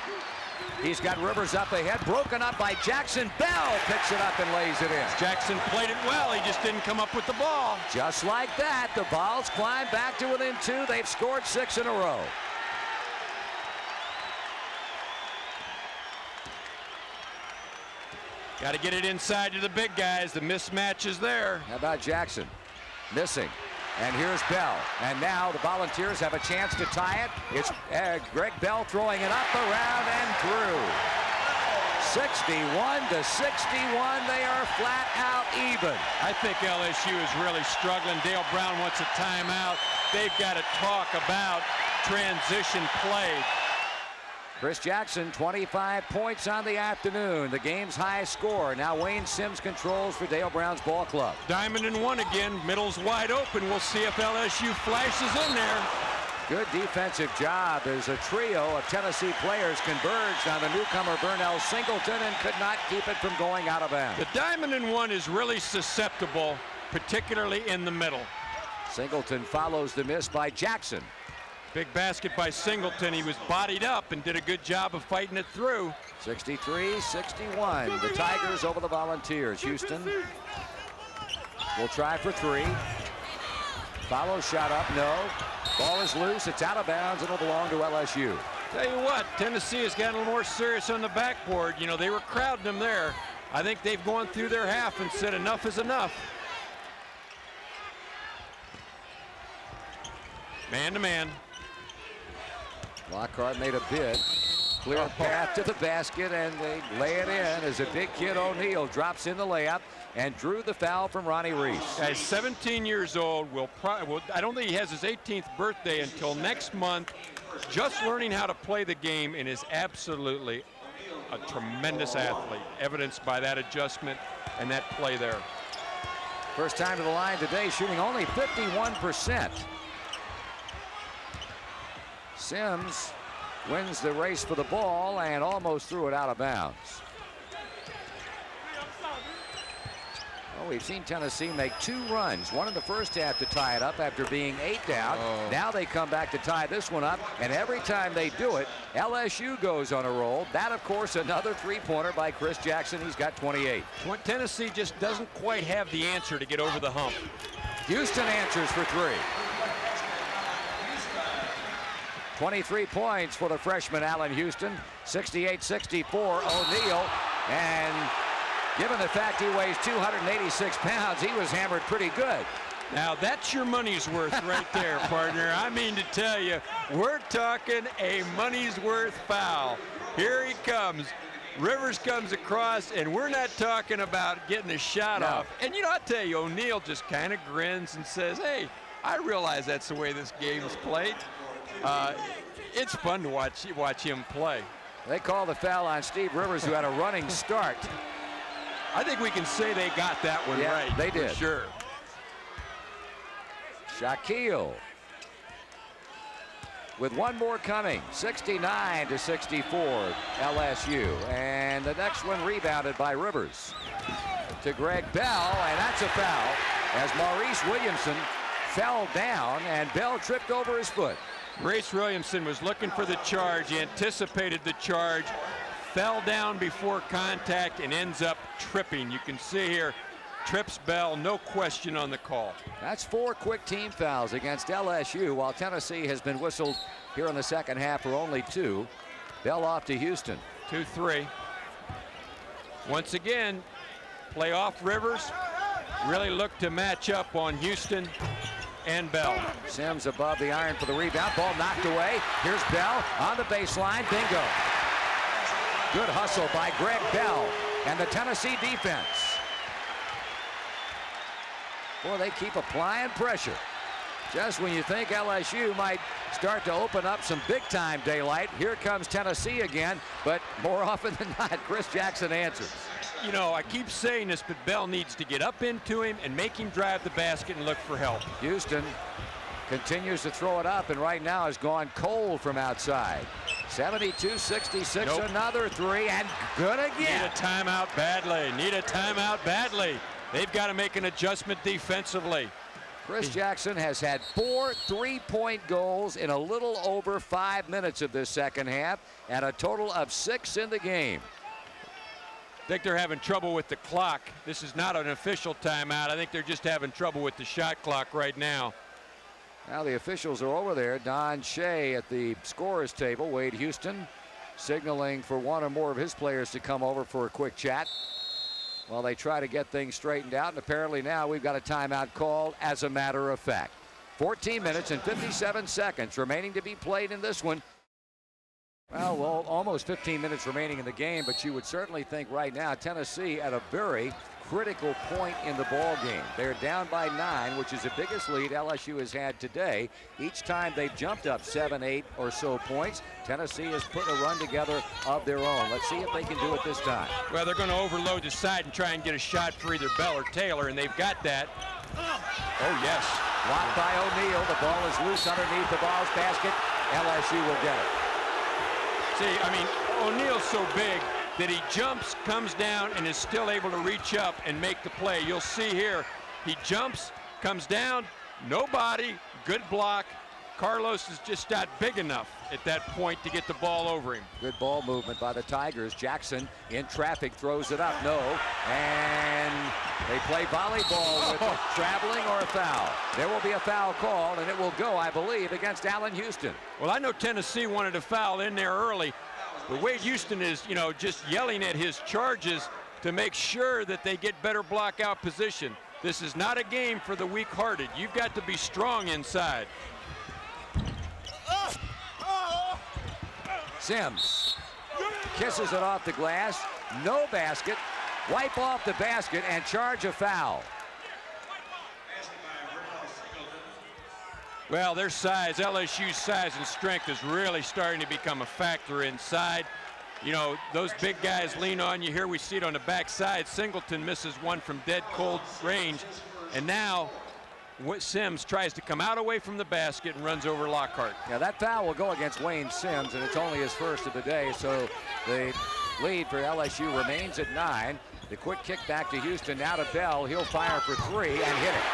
He's got Rivers up ahead, broken up by Jackson. Bell picks it up and lays it in. Jackson played it well. He just didn't come up with the ball. Just like that, the Vols climb back to within 2. They've scored 6 in a row. Got to get it inside to the big guys. The mismatch is there. How about Jackson? Missing. And here's Bell. And now the Volunteers have a chance to tie it. It's Greg Bell throwing it up, around, and through. 61-61. They are flat out even. I think LSU is really struggling. Dale Brown wants a timeout. They've got to talk about transition play. Chris Jackson, 25 points on the afternoon. The game's high score. Now Wayne Sims controls for Dale Brown's ball club. Diamond and one again. Middle's wide open. We'll see if LSU flashes in there. Good defensive job as a trio of Tennessee players converged on the newcomer Burnell Singleton and could not keep it from going out of bounds. The diamond and one is really susceptible, particularly in the middle. Singleton follows the miss by Jackson. Big basket by Singleton. He was bodied up and did a good job of fighting it through. 63-61. The Tigers over the Volunteers. Houston will try for 3. Follow shot up, no. Ball is loose. It's out of bounds. It'll belong to LSU. Tell you what, Tennessee has gotten a little more serious on the backboard. You know, they were crowding them there. I think they've gone through their half and said enough is enough. Man to man. Lockhart made a bid. Clear path to the basket, and they lay it in as a big kid O'Neal drops in the layup and drew the foul from Ronnie Reese. At 17 years old, I don't think he has his 18th birthday until next month. Just learning how to play the game and is absolutely a tremendous athlete, evidenced by that adjustment and that play there. First time to the line today, shooting only 51%. Sims wins the race for the ball and almost threw it out of bounds. Well, we've seen Tennessee make 2 runs, one in the first half to tie it up after being 8 down. Now they come back to tie this one up, and every time they do it, LSU goes on a roll. That, of course, another 3-pointer by Chris Jackson. He's got 28. Tennessee just doesn't quite have the answer to get over the hump. Houston answers for 3. 23 points for the freshman Allan Houston. 68-64 O'Neal, and given the fact he weighs 286 pounds, he was hammered pretty good. Now that's your money's worth right there, partner. I mean to tell you, we're talking a money's worth foul. Here he comes. Rivers comes across, and we're not talking about getting a shot off. And you know, I tell you, O'Neal just kind of grins and says, hey, I realize that's the way this game is played. It's fun to watch him play. They call the foul on Steve Rivers, who had a running start. I think we can say they got that one right. They did. For sure. Shaquille with one more coming. 69-64 LSU. And the next one rebounded by Rivers to Greg Bell, and that's a foul as Maurice Williamson fell down and Bell tripped over his foot. Maurice Williamson was looking for the charge. He anticipated the charge, fell down before contact, and ends up tripping. You can see here, trips Bell, no question on the call. That's 4 quick team fouls against LSU, while Tennessee has been whistled here in the second half for only 2. Bell off to Houston. 2-3. Once again, playoff Rivers really look to match up on Houston and Bell. Sims above the iron for the rebound. Ball knocked away. Here's Bell on the baseline. Bingo. Good hustle by Greg Bell and the Tennessee defense. Boy, they keep applying pressure. Just when you think LSU might start to open up some big-time daylight, here comes Tennessee again, but more often than not, Chris Jackson answers. you know, I keep saying this, but Bell needs to get up into him and make him drive the basket and look for help. Houston continues to throw it up, and right now has gone cold from outside. 72-66, Nope. Another three, and good again. Need a timeout badly. Need a timeout badly. They've got to make an adjustment defensively. Chris Jackson has had 4 3-point goals in a little over 5 minutes of this second half, and a total of 6 in the game. I think they're having trouble with the clock. This is not an official timeout. I think they're just having trouble with the shot clock right now. Now the officials are over there. Don Shea at the scorer's table. Wade Houston signaling for one or more of his players to come over for a quick chat while they try to get things straightened out. And apparently now we've got a timeout called as a matter of fact. 14 minutes and 57 seconds remaining to be played in this one. Well, almost 15 minutes remaining in the game, but you would certainly think right now Tennessee at a very critical point in the ball game. They're down by 9, which is the biggest lead LSU has had today. Each time they've jumped up 7, 8 or so points, Tennessee has put a run together of their own. Let's see if they can do it this time. Well, they're going to overload the side and try and get a shot for either Bell or Taylor, and they've got that. Oh, yes. Blocked by O'Neal. The ball is loose underneath the ball's basket. LSU will get it. See, I mean, O'Neal's so big that he jumps, comes down, and is still able to reach up and make the play. You'll see here, he jumps, comes down, nobody, good block. Carlos is just not big enough at that point to get the ball over him. Good ball movement by the Tigers. Jackson in traffic throws it up. No. And they play volleyball with it. Traveling or a foul. There will be a foul called, and it will go, I believe, against Allan Houston. Well, I know Tennessee wanted a foul in there early, but Wade Houston is, you know, just yelling at his charges to make sure that they get better block out position. This is not a game for the weak-hearted. You've got to be strong inside. Sims kisses it off the glass. No basket. Wipe off the basket and charge a foul. Well, their size, LSU's size and strength is really starting to become a factor inside. You know, those big guys lean on you. Here we see it on the backside. Singleton misses one from dead cold range. And now Sims tries to come out away from the basket and runs over Lockhart. Yeah, that foul will go against Wayne Sims, and it's only his first of the day, so the lead for LSU remains at 9. The quick kick back to Houston, now to Bell. He'll fire for 3 and hit it.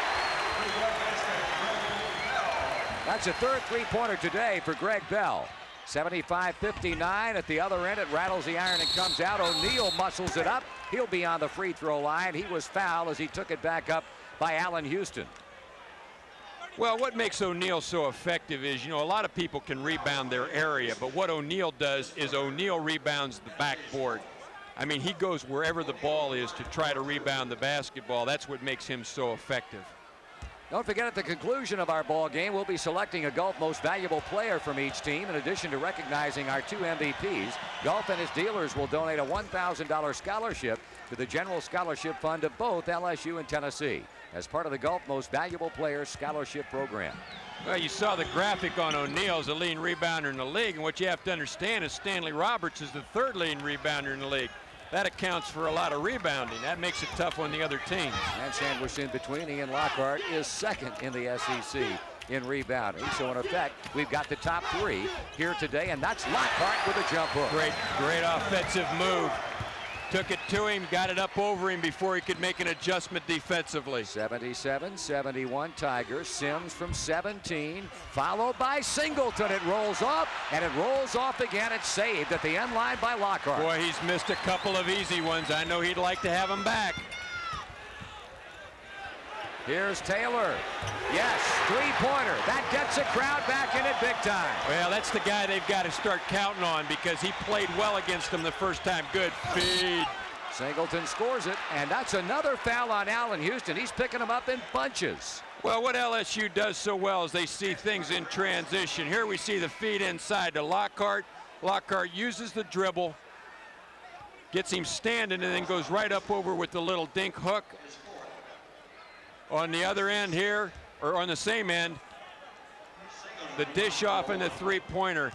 That's a third three-pointer today for Greg Bell. 75-59 at the other end. It rattles the iron and comes out. O'Neal muscles it up. He'll be on the free throw line. He was fouled as he took it back up by Allan Houston. Well, what makes O'Neal so effective is, you know, a lot of people can rebound their area, but what O'Neal does is O'Neal rebounds the backboard. I mean, he goes wherever the ball is to try to rebound the basketball. That's what makes him so effective. Don't forget, at the conclusion of our ball game, we'll be selecting a Gulf Most Valuable Player from each team. In addition to recognizing our 2 MVPs, Gulf and its dealers will donate a $1,000 scholarship to the General Scholarship Fund of both LSU and Tennessee as part of the Gulf Most Valuable Players Scholarship Program. Well, you saw the graphic on O'Neal as a leading rebounder in the league, and what you have to understand is Stanley Roberts is the third leading rebounder in the league. That accounts for a lot of rebounding. That makes it tough on the other teams. And sandwiched in between, Ian Lockhart is second in the SEC in rebounding. So in effect, we've got the top 3 here today, and that's Lockhart with a jump hook. Great offensive move. Took it to him, got it up over him before he could make an adjustment defensively. 77-71 Tigers. Sims from 17, followed by Singleton. It rolls off, and it rolls off again. It's saved at the end line by Lockhart. Boy, he's missed a couple of easy ones. I know he'd like to have them back. Here's Taylor. Yes, three-pointer. That gets the crowd back in it big time. Well, that's the guy they've got to start counting on because he played well against them the first time. Good feed. Singleton scores it, and that's another foul on Allan Houston. He's picking them up in bunches. Well, what LSU does so well is they see things in transition. Here we see the feed inside to Lockhart. Lockhart uses the dribble, gets him standing, and then goes right up over with the little dink hook. On the other end here, or on the same end, the dish off and the three-pointer.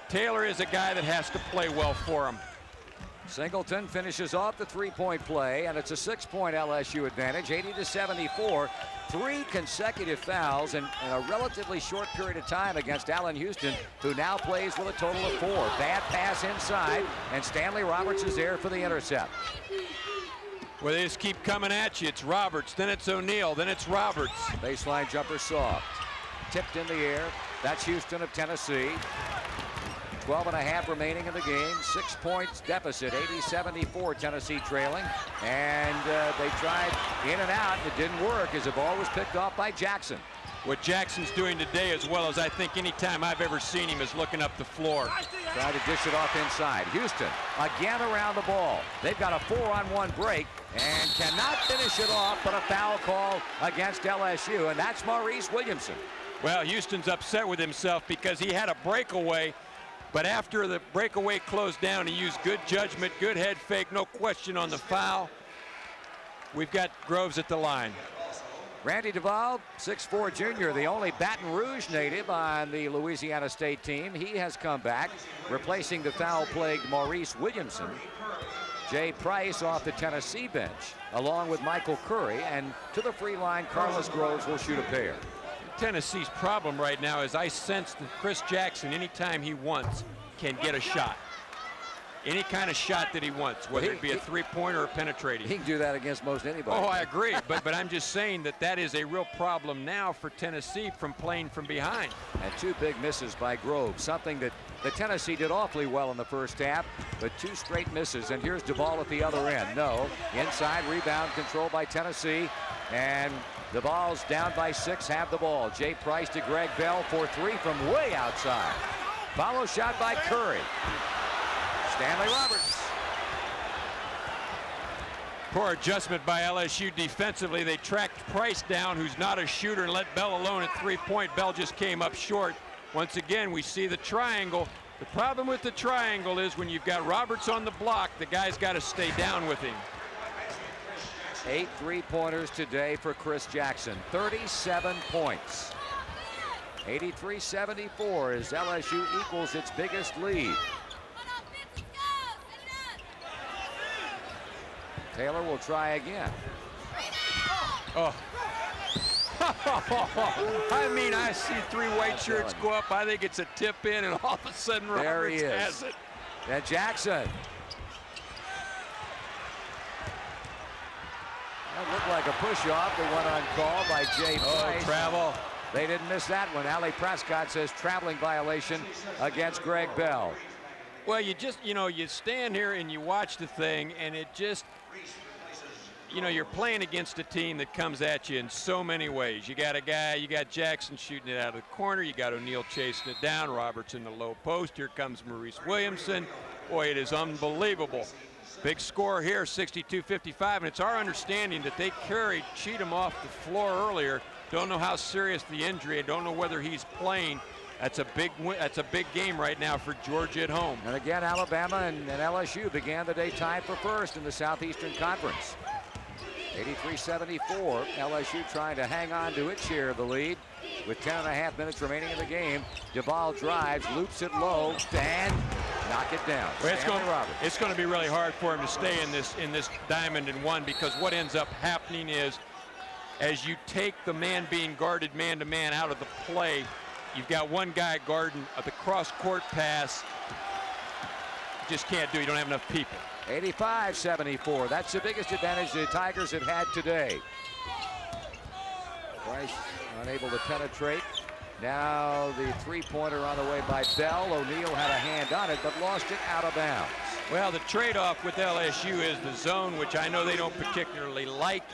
Taylor is a guy that has to play well for him. Singleton finishes off the three-point play, and it's a 6-point LSU advantage, 80-74. 3 consecutive fouls in a relatively short period of time against Allan Houston, who now plays with a total of 4. Bad pass inside, and Stanley Roberts is there for the intercept. Well, they just keep coming at you. It's Roberts, then it's O'Neal, then it's Roberts. Baseline jumper soft. Tipped in the air. That's Houston of Tennessee. 12.5 remaining in the game. 6 points deficit. 80-74 Tennessee trailing. And they tried in and out. It didn't work as the ball was picked off by Jackson. What Jackson's doing today, as well as I think any time I've ever seen him, is looking up the floor. Try to dish it off inside. Houston again around the ball. They've got a 4-on-1 break and cannot finish it off, but a foul call against LSU, and that's Maurice Williamson. Well, Houston's upset with himself because he had a breakaway, but after the breakaway closed down, he used good judgment, good head fake, no question on the foul. We've got Groves at the line. Randy Duvall, 6'4" junior, the only Baton Rouge native on the Louisiana State team. He has come back, replacing the foul-plagued Maurice Williamson. Jay Price off the Tennessee bench, along with Michael Curry, and to the free line, Carlos Groves will shoot a pair. Tennessee's problem right now is I sense that Chris Jackson, anytime he wants, can get a shot. Any kind of shot that he wants, whether it be a three-pointer or penetrating. He can do that against most anybody. Oh, I agree, but I'm just saying that is a real problem now for Tennessee from playing from behind. And 2 big misses by Groves, something that the Tennessee did awfully well in the first half, but 2 straight misses. And here's Duvall at the other end. No, inside rebound control by Tennessee, and the Vols down by 6, have the ball. Jay Price to Greg Bell for 3 from way outside. Follow shot by Curry. Stanley Roberts. Poor adjustment by LSU defensively. They tracked Price down, who's not a shooter, and let Bell alone at 3-point. Bell just came up short. Once again, we see the triangle. The problem with the triangle is when you've got Roberts on the block, the guy's got to stay down with him. 8 3-pointers today for Chris Jackson. 37 points. 83-74 as LSU equals its biggest lead. Taylor will try again. Oh. I mean, I see 3 white shirts go up. I think it's a tip in, and all of a sudden Roberts has it. And Jackson. That looked like a push-off. The one uncalled by Jay Price. Travel. They didn't miss that one. Ali Prescott says traveling violation against Greg Bell. Well, you just, you stand here and you watch the thing, and it just, you're playing against a team that comes at you in so many ways. You got Jackson shooting it out of the corner. You got O'Neal chasing it down. Roberts in the low post. Here comes Maurice Williamson. Boy, it is unbelievable. Big score here, 62-55, and it's our understanding that they carried Cheatham off the floor earlier. Don't know how serious the injury. I don't know whether he's playing. That's a big win. That's a big game right now for Georgia at home. And again, Alabama and LSU began the day tied for first in the Southeastern Conference. 83-74. LSU trying to hang on to its share of the lead with 10.5 minutes remaining in the game. Duvall drives, loops it low, and knock it down. Well, it's going to be really hard for him to stay in this diamond and one, because what ends up happening is, as you take the man being guarded man-to-man out of the play, you've got one guy guarding the cross-court pass. You just can't do it. You don't have enough people. 85-74. That's the biggest advantage the Tigers have had today. Price unable to penetrate. Now the 3-pointer on the way by Bell. O'Neal had a hand on it, but lost it out of bounds. Well, the trade-off with LSU is the zone, which I know they don't particularly like.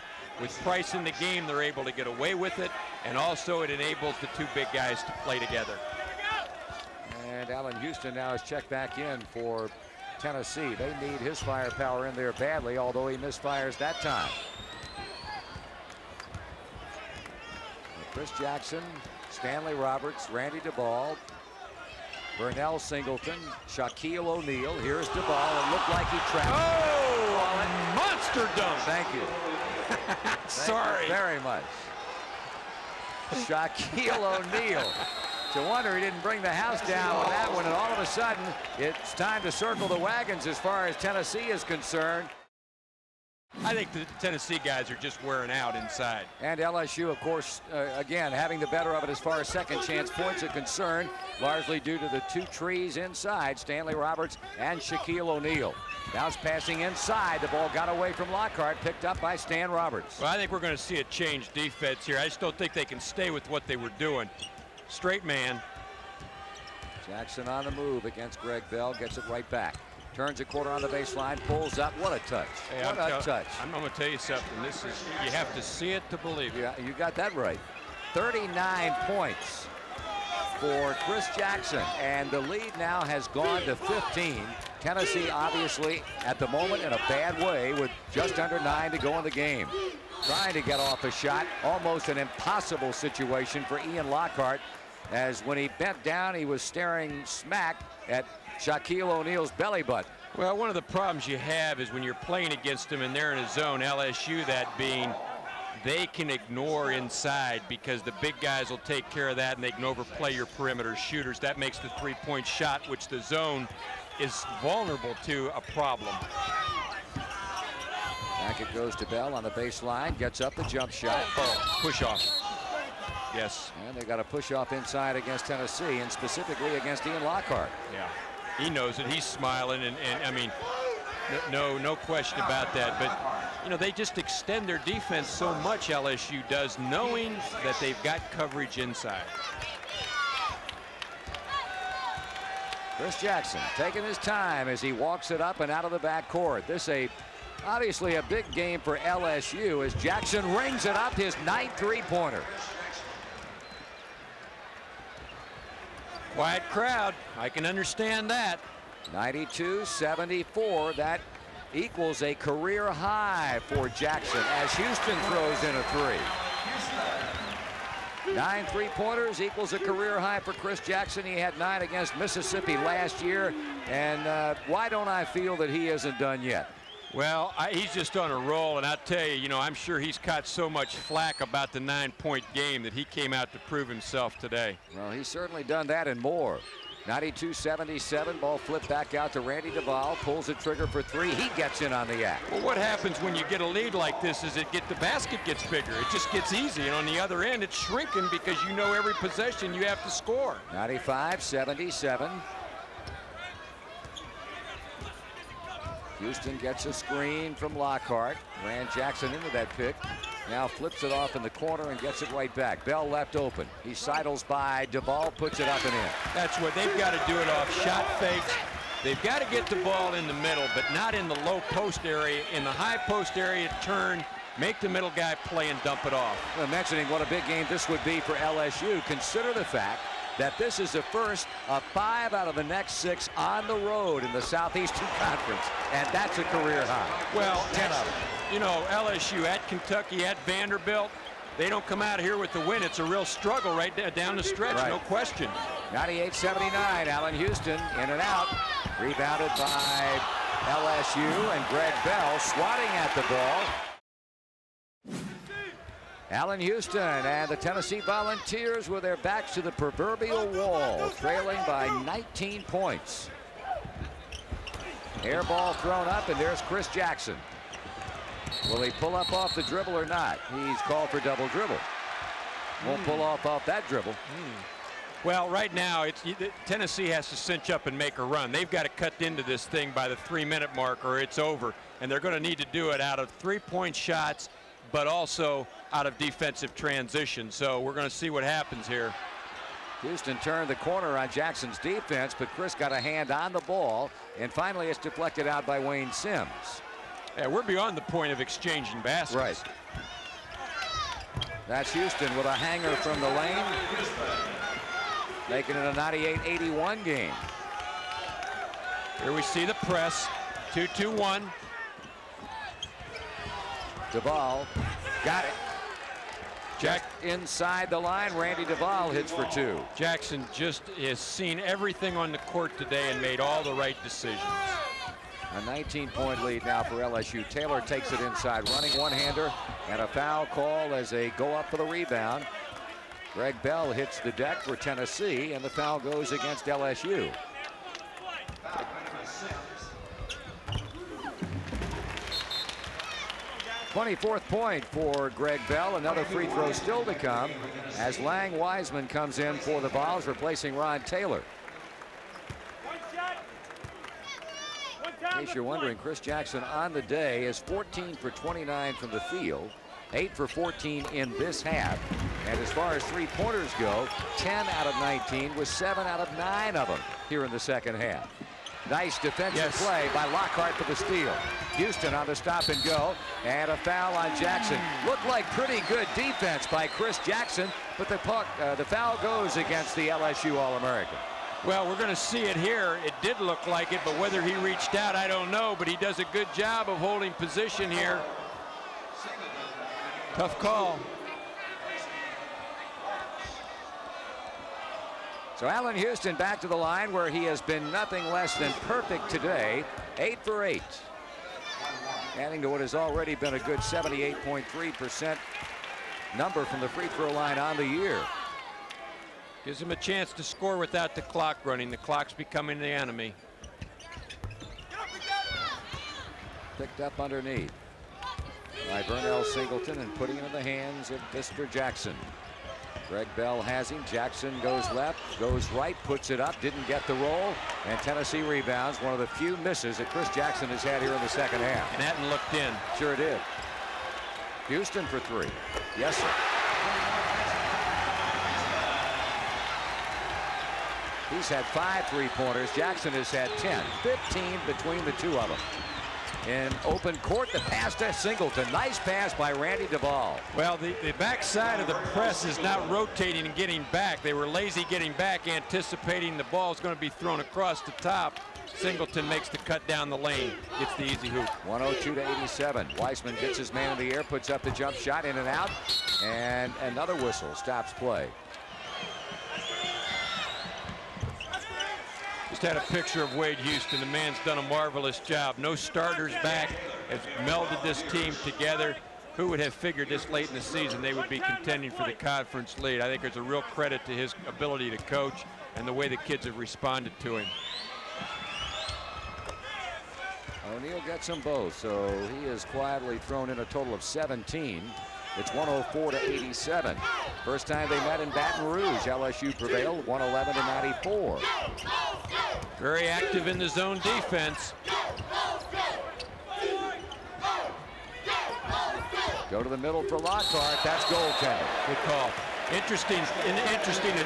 With Price in the game, they're able to get away with it, and also it enables the 2 big guys to play together. And Allan Houston now is checked back in for Tennessee. They need his firepower in there badly, although he misfires that time. Chris Jackson, Stanley Roberts, Randy Duvall, Burnell Singleton, Shaquille O'Neal. Here's Duvall. It looked like he trapped. Oh, monster dunk. Thank you. Sorry. Thank you very much. Shaquille O'Neal It's a wonder he didn't bring the house down with that one, and all of a sudden, it's time to circle the wagons as far as Tennessee is concerned. I think the Tennessee guys are just wearing out inside. And LSU, of course, again, having the better of it as far as second chance points are concerned, largely due to the two trees inside, Stanley Roberts and Shaquille O'Neal. Now it's passing inside. The ball got away from Lockhart, picked up by Stan Roberts. Well, I think we're going to see a change defense here. I just don't think they can stay with what they were doing. Straight man. Jackson on the move against Greg Bell, gets it right back. Turns a quarter on the baseline, pulls up. What a touch. Hey, what a touch. I'm going to tell you something. This is, you have to see it to believe it. Yeah, you got that right. 39 points for Chris Jackson, and the lead now has gone to 15. Tennessee obviously at the moment in a bad way with just under 9 to go in the game. Trying to get off a shot, almost an impossible situation for Ian Lockhart, as when he bent down he was staring smack at Shaquille O'Neal's belly button. Well, one of the problems you have is when you're playing against them and they're in a zone, LSU that being, they can ignore inside because the big guys will take care of that and they can overplay your perimeter shooters. That makes the three-point shot, which the zone is vulnerable to, a problem. Back it goes to Bell on the baseline, gets up the jump shot. Oh, push off. Yes. And they got a push off inside against Tennessee, and specifically against Ian Lockhart. Yeah. He knows it. He's smiling, and I mean, no question about that. But, you know, they just extend their defense so much, LSU does, knowing that they've got coverage inside. Chris Jackson taking his time as he walks it up and out of the backcourt. This obviously a big game for LSU as Jackson rings it up, his 9th three-pointer. Quiet crowd. I can understand that. 92-74. That equals a career high for Jackson as Houston throws in a three. 9 three-pointers equals a career high for Chris Jackson. He had 9 against Mississippi last year. And why don't I feel that he isn't done yet? Well, he's just on a roll, and I'll tell you, I'm sure he's caught so much flack about the 9-point game that he came out to prove himself today. Well, he's certainly done that and more. 92-77, ball flipped back out to Randy Duvall, pulls the trigger for 3. He gets in on the act. Well, what happens when you get a lead like this is the basket gets bigger. It just gets easy, and on the other end, it's shrinking because you know every possession you have to score. 95-77. Houston gets a screen from Lockhart. Ran Jackson into that pick. Now flips it off in the corner and gets it right back. Bell left open. He sidles by. Duvall puts it up and in. That's what they've got to do it off shot fakes. They've got to get the ball in the middle, but not in the low post area. In the high post area, turn, make the middle guy play and dump it off. Well, mentioning what a big game this would be for LSU, consider the fact that this is the first of 5 out of the next 6 on the road in the Southeastern Conference, and that's a career high. Well, 10 of them. You know, LSU at Kentucky, at Vanderbilt, they don't come out here with the win. It's a real struggle right down the stretch, right. No question. 98-79, Allan Houston in and out. Rebounded by LSU, and Greg Bell swatting at the ball. Allan Houston and the Tennessee Volunteers with their backs to the proverbial wall, trailing by 19 points. Air ball thrown up, and there's Chris Jackson. Will he pull up off the dribble or not? He's called for double dribble. Won't pull off that dribble. Well, right now, Tennessee has to cinch up and make a run. They've got to cut into this thing by the 3-minute mark or it's over. And they're going to need to do it out of three-point shots, but also out of defensive transition. So we're going to see what happens here. Houston turned the corner on Jackson's defense, but Chris got a hand on the ball, and finally it's deflected out by Wayne Sims. Yeah, we're beyond the point of exchanging baskets. Right. That's Houston with a hanger from the lane, making it a 98-81 game. Here we see the press. 2-2-1. Duvall got it. Jack inside the line. Randy Duvall hits for 2. Jackson just has seen everything on the court today and made all the right decisions. A 19-point lead now for LSU. Taylor takes it inside, running one-hander, and a foul call as they go up for the rebound. Greg Bell hits the deck for Tennessee, and the foul goes against LSU. 24th point for Greg Bell. Another free throw still to come as Lang Wiseman comes in for the Vols, replacing Ron Taylor. In case you're wondering, Chris Jackson on the day is 14 for 29 from the field, 8 for 14 in this half. And as far as three-pointers go, 10 out of 19 with 7 out of 9 of them here in the second half. Nice defensive play by Lockhart for the steal. Houston on the stop and go, and a foul on Jackson. Looked like pretty good defense by Chris Jackson, but the foul goes against the LSU All-American. Well, we're going to see it here. It did look like it, but whether he reached out, I don't know. But he does a good job of holding position here. Tough call. So Allan Houston back to the line where he has been nothing less than perfect today. 8 for 8. Adding to what has already been a good 78.3% number from the free throw line on the year. Gives him a chance to score without the clock running. The clock's becoming the enemy. Picked up underneath by Vernell Singleton and putting it in the hands of Mr. Jackson. Greg Bell has him. Jackson goes left, goes right, puts it up, didn't get the roll, and Tennessee rebounds. One of the few misses that Chris Jackson has had here in the second half. And hadn't looked in. Sure did. Houston for 3. Yes, sir. He's had 5 three-pointers. Jackson has had 10. 15 between the two of them. In open court, the pass to Singleton. Nice pass by Randy Duvall. Well, the backside of the press is not rotating and getting back. They were lazy getting back, anticipating the ball is going to be thrown across the top. Singleton makes the cut down the lane. Gets the easy hoop. 102-87. Weissman gets his man in the air, puts up the jump shot, in and out. And another whistle stops play. Just had a picture of Wade Houston. The man's done a marvelous job. No starters back. Has melded this team together. Who would have figured this late in the season they would be contending for the conference lead? I think there's a real credit to his ability to coach and the way the kids have responded to him. O'Neal gets them both, so he has quietly thrown in a total of 17. It's 104-87. First time they met in Baton Rouge, LSU prevailed 111-94. Very active in the zone defense. Go to the middle for Lockhart. That's goaltending. Good call. Interesting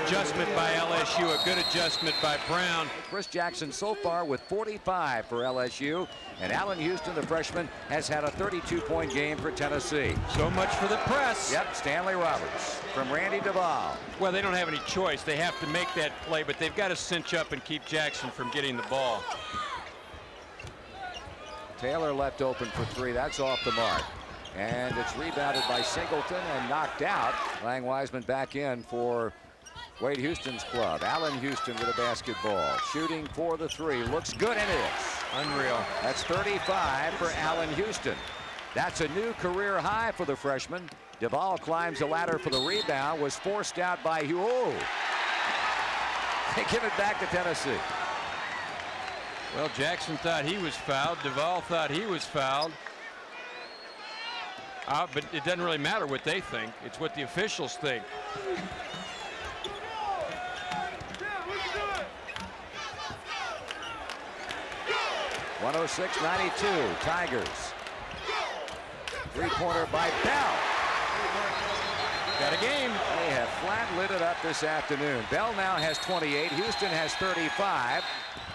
adjustment by LSU. A good adjustment by Brown. Chris Jackson so far with 45 for LSU. And Allan Houston, the freshman, has had a 32-point game for Tennessee. So much for the press. Yep, Stanley Roberts from Randy Duvall. Well, they don't have any choice. They have to make that play, but they've got to cinch up and keep Jackson from getting the ball. Taylor left open for 3. That's off the mark. And it's rebounded by Singleton and knocked out. Lang Wiseman back in for Wade Houston's club. Allan Houston with a basketball. Shooting for the 3. Looks good, and it is. Unreal. That's 35 for Allan Houston. That's a new career high for the freshman. Duvall climbs the ladder for the rebound. Was forced out by Hugh. They give it back to Tennessee. Well, Jackson thought he was fouled. Duvall thought he was fouled. But it doesn't really matter what they think. It's what the officials think. (106-92) Tigers. Three-pointer by Bell. Got a game. They have flat lit it up this afternoon. Bell now has 28. Houston has 35.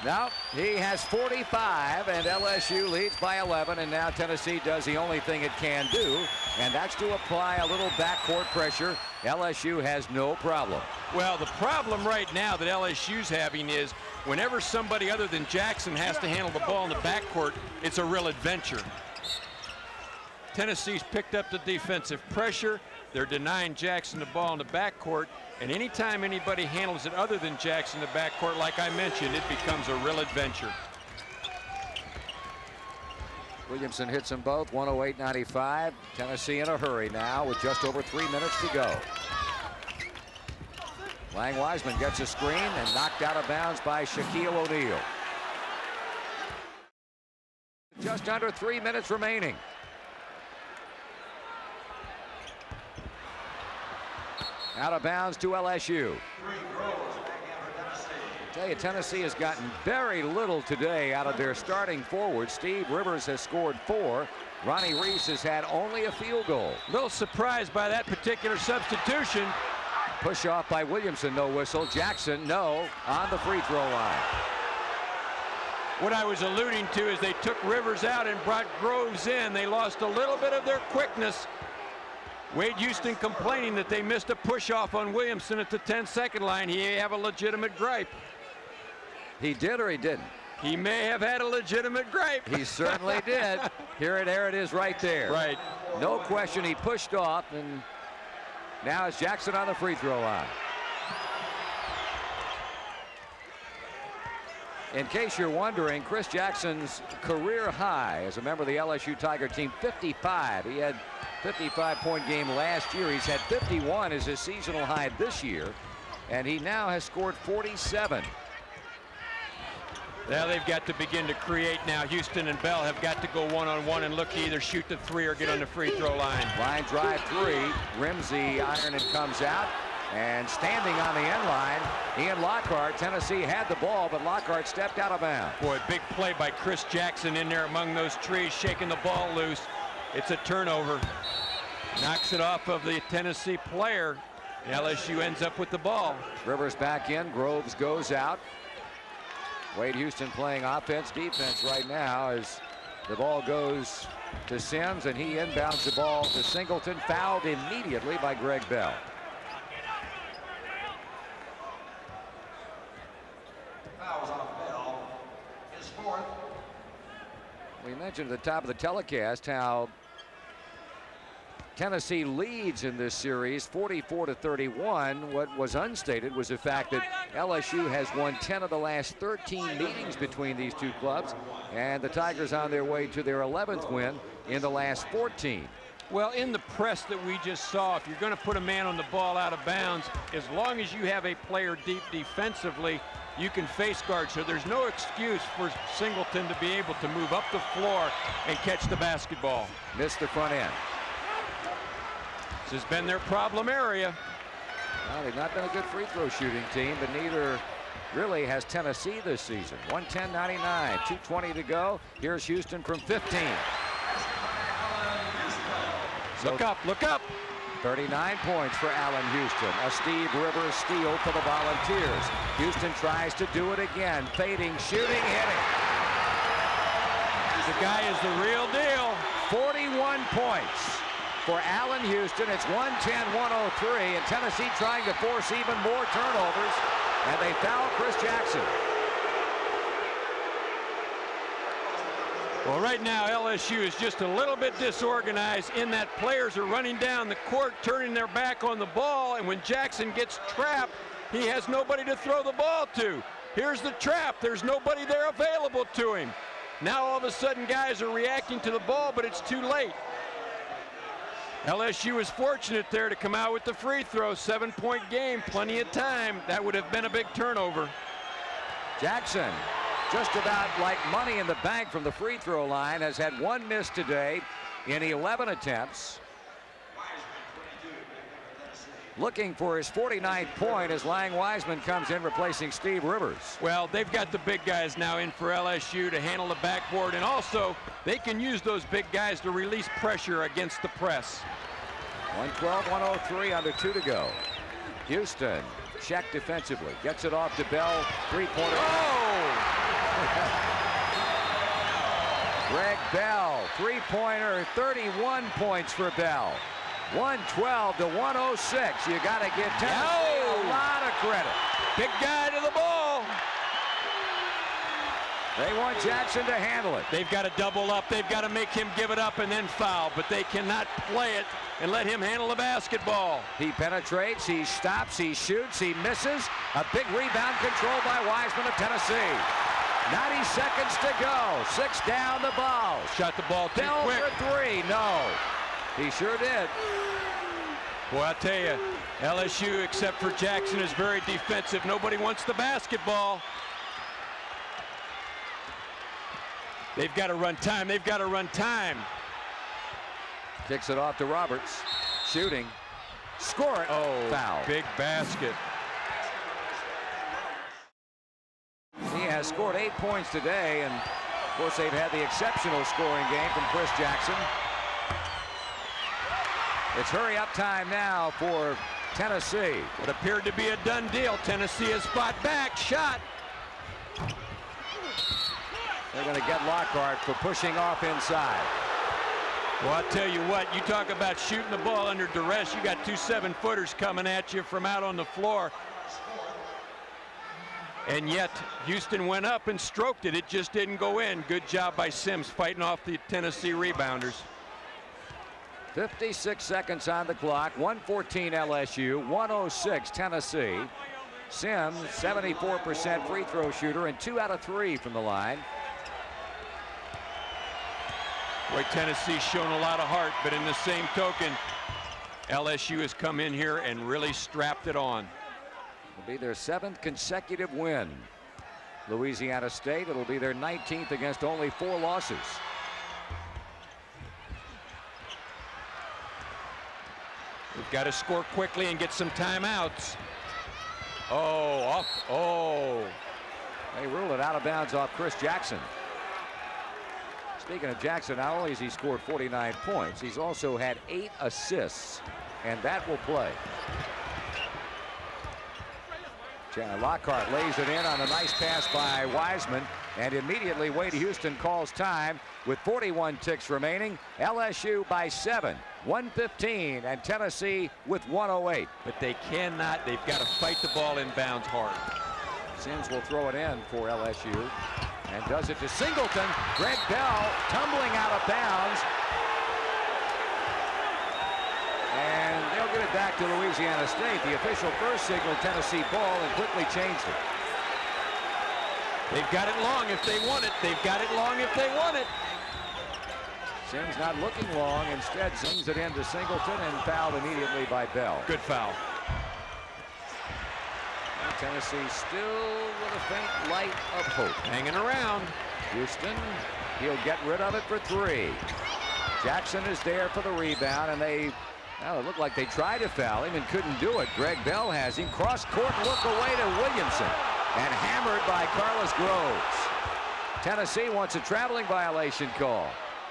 Now he has 45, and LSU leads by 11, and now Tennessee does the only thing it can do, and that's to apply a little backcourt pressure. LSU has no problem. Well, the problem right now that LSU's having is whenever somebody other than Jackson has to handle the ball in the backcourt, it's a real adventure. Tennessee's picked up the defensive pressure. They're denying Jackson the ball in the backcourt. And anytime anybody handles it other than Jackson in the backcourt, like I mentioned, it becomes a real adventure. Williamson hits them both, 108-95. Tennessee in a hurry now with just over 3 minutes to go. Lang Wiseman gets a screen and knocked out of bounds by Shaquille O'Neal. Just under 3 minutes remaining. Out of bounds to LSU. I tell you, Tennessee has gotten very little today out of their starting forward. Steve Rivers has scored 4. Ronnie Reese has had only a field goal. A little surprised by that particular substitution. Push off by Williamson, no whistle. Jackson, no, on the free throw line. What I was alluding to is they took Rivers out and brought Groves in. They lost a little bit of their quickness. Wade Houston complaining that they missed a push-off on Williamson at the 10-second line. He may have a legitimate gripe. He did or he didn't? He may have had a legitimate gripe. He certainly did. There it is right there. Right. No question he pushed off, and now it's Jackson on the free throw line. In case you're wondering, Chris Jackson's career high as a member of the LSU Tiger team, 55. He had 55-point game last year. He's had 51 as his seasonal high this year, and he now has scored 47. Now they've got to begin to create now. Houston and Bell have got to go one-on-one and look to either shoot the 3 or get on the free throw line. Line drive 3. Rimsey iron and comes out. And standing on the end line, Ian Lockhart. Tennessee had the ball, but Lockhart stepped out of bounds. Boy, big play by Chris Jackson in there among those trees, shaking the ball loose. It's a turnover. Knocks it off of the Tennessee player. LSU ends up with the ball. Rivers back in. Groves goes out. Wade Houston playing offense, defense right now as the ball goes to Sims, and he inbounds the ball to Singleton. Fouled immediately by Greg Bell. We mentioned at the top of the telecast how Tennessee leads in this series 44-31. What was unstated was the fact that LSU has won 10 of the last 13 meetings between these two clubs, and the Tigers on their way to their 11th win in the last 14. Well, in the press that we just saw, if you're going to put a man on the ball out of bounds, as long as you have a player deep defensively, you can face guard. So there's no excuse for Singleton to be able to move up the floor and catch the basketball. Missed the front end. This has been their problem area. Well, they've not been a good free throw shooting team, but neither really has Tennessee this season. 110-99, 2:20 to go. Here's Houston from 15. So look up, look up. 39 points for Allan Houston. A Steve Rivers steal for the Volunteers. Houston tries to do it again. Fading, shooting, hitting. The guy is the real deal. 41 points for Allan Houston. It's 110-103, and Tennessee trying to force even more turnovers, and they foul Chris Jackson. Well, right now LSU is just a little bit disorganized in that players are running down the court, turning their back on the ball, and when Jackson gets trapped, he has nobody to throw the ball to. Here's the trap. There's nobody there available to him. Now all of a sudden guys are reacting to the ball, but it's too late. LSU is fortunate there to come out with the free throw. 7-point game, plenty of time. That would have been a big turnover. Jackson, just about like money in the bank from the free throw line, has had 1 miss today in 11 attempts. Looking for his 49th point as Lang Wiseman comes in replacing Steve Rivers. Well, they've got the big guys now in for LSU to handle the backboard, and also they can use those big guys to release pressure against the press. 112-103, under 2 to go. Houston, Shaq defensively, gets it off to Bell, three-pointer. Oh! Greg Bell, three-pointer, 31 points for Bell. 112-106. You got to give Tennessee a lot of credit. Big guy to the ball. They want Jackson to handle it. They've got to double up. They've got to make him give it up and then foul, but they cannot play it and let him handle the basketball. He penetrates, he stops, he shoots, he misses. A big rebound controlled by Wiseman of Tennessee. 90 seconds to go. 6 down the ball. Shot the ball too Bell quick. for 3. No. He sure did. Well, I tell you, LSU, except for Jackson, is very defensive. Nobody wants the basketball. They've got to run time. They've got to run time. Kicks it off to Roberts. Shooting. Score it. Oh, foul. Big basket. He has scored 8 points today, and of course they've had the exceptional scoring game from Chris Jackson. It's hurry-up time now for Tennessee. What appeared to be a done deal. Tennessee has fought back. Shot. They're going to get Lockhart for pushing off inside. Well, I'll tell you what, you talk about shooting the ball under duress. You got two 7-footers coming at you from out on the floor. And yet, Houston went up and stroked it. It just didn't go in. Good job by Sims fighting off the Tennessee rebounders. 56 seconds on the clock. 114 LSU, 106 Tennessee. Sims, 74% free throw shooter and 2 out of 3 from the line. Boy, Tennessee's shown a lot of heart, but in the same token, LSU has come in here and really strapped it on. It'll be their 7th consecutive win. Louisiana State, it'll be their 19th against only 4 losses. We've got to score quickly and get some timeouts. Oh, off. Oh. They ruled it out of bounds off Chris Jackson. Speaking of Jackson, not only has he scored 49 points, he's also had 8 assists, and that will play. Lockhart lays it in on a nice pass by Wiseman, and immediately Wade Houston calls time with 41 ticks remaining. LSU by 7, 115, and Tennessee with 108. But they cannot. They've got to fight the ball in bounds hard. Sims will throw it in for LSU and does it to Singleton. Greg Bell tumbling out of bounds. And they'll get it back to Louisiana State. The official first signaled Tennessee ball and quickly changed it. They've got it long if they want it. They've got it long if they want it. Sims not looking long. Instead, sings it in to Singleton and fouled immediately by Bell. Good foul. And Tennessee still with a faint light of hope. Hanging around. Houston, he'll get rid of it for 3. Jackson is there for the rebound, and well, it looked like they tried to foul him and couldn't do it. Greg Bell has him. Cross-court look away to Williamson. And hammered by Carlos Groves. Tennessee wants a traveling violation call.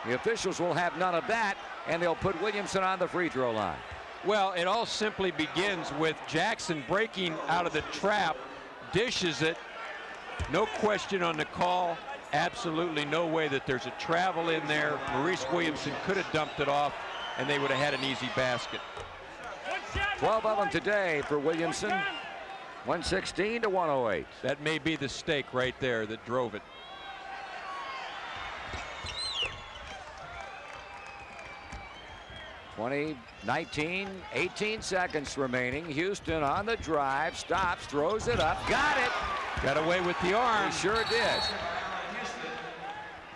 The officials will have none of that, and they'll put Williamson on the free throw line. Well, it all simply begins with Jackson breaking out of the trap, dishes it. No question on the call. Absolutely no way that there's a travel in there. Maurice Williamson could have dumped it off, and they would have had an easy basket. 12 of them today for Williamson. 116 to 108. That may be the stake right there that drove it. (20, 19, 18 seconds remaining. Houston on the drive, stops, throws it up, got it. Got away with the arm. He sure did.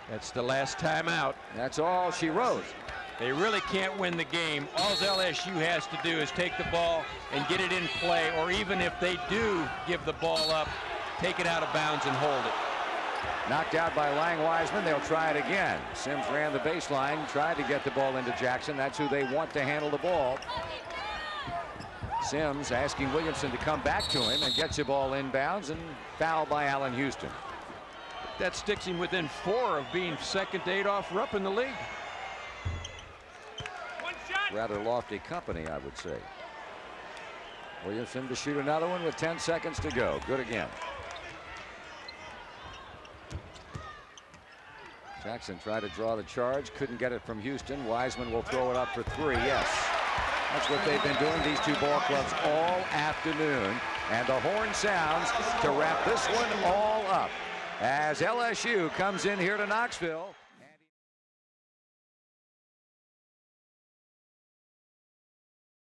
That's the last timeout. That's all she wrote. They really can't win the game. All LSU has to do is take the ball and get it in play, or even if they do give the ball up, take it out of bounds and hold it. Knocked out by Lang Wiseman. They'll try it again. Sims ran the baseline, tried to get the ball into Jackson. That's who they want to handle the ball. Sims asking Williamson to come back to him and gets the ball inbounds, and foul by Allan Houston. That sticks him within 4 of being second to Adolph Rupp in the league. Rather lofty company, I would say. Williamson to shoot another one with 10 seconds to go. Good again. Jackson tried to draw the charge, couldn't get it from Houston. Wiseman will throw it up for 3. Yes, that's what they've been doing, these two ball clubs, all afternoon. And the horn sounds to wrap this one all up as LSU comes in here to Knoxville.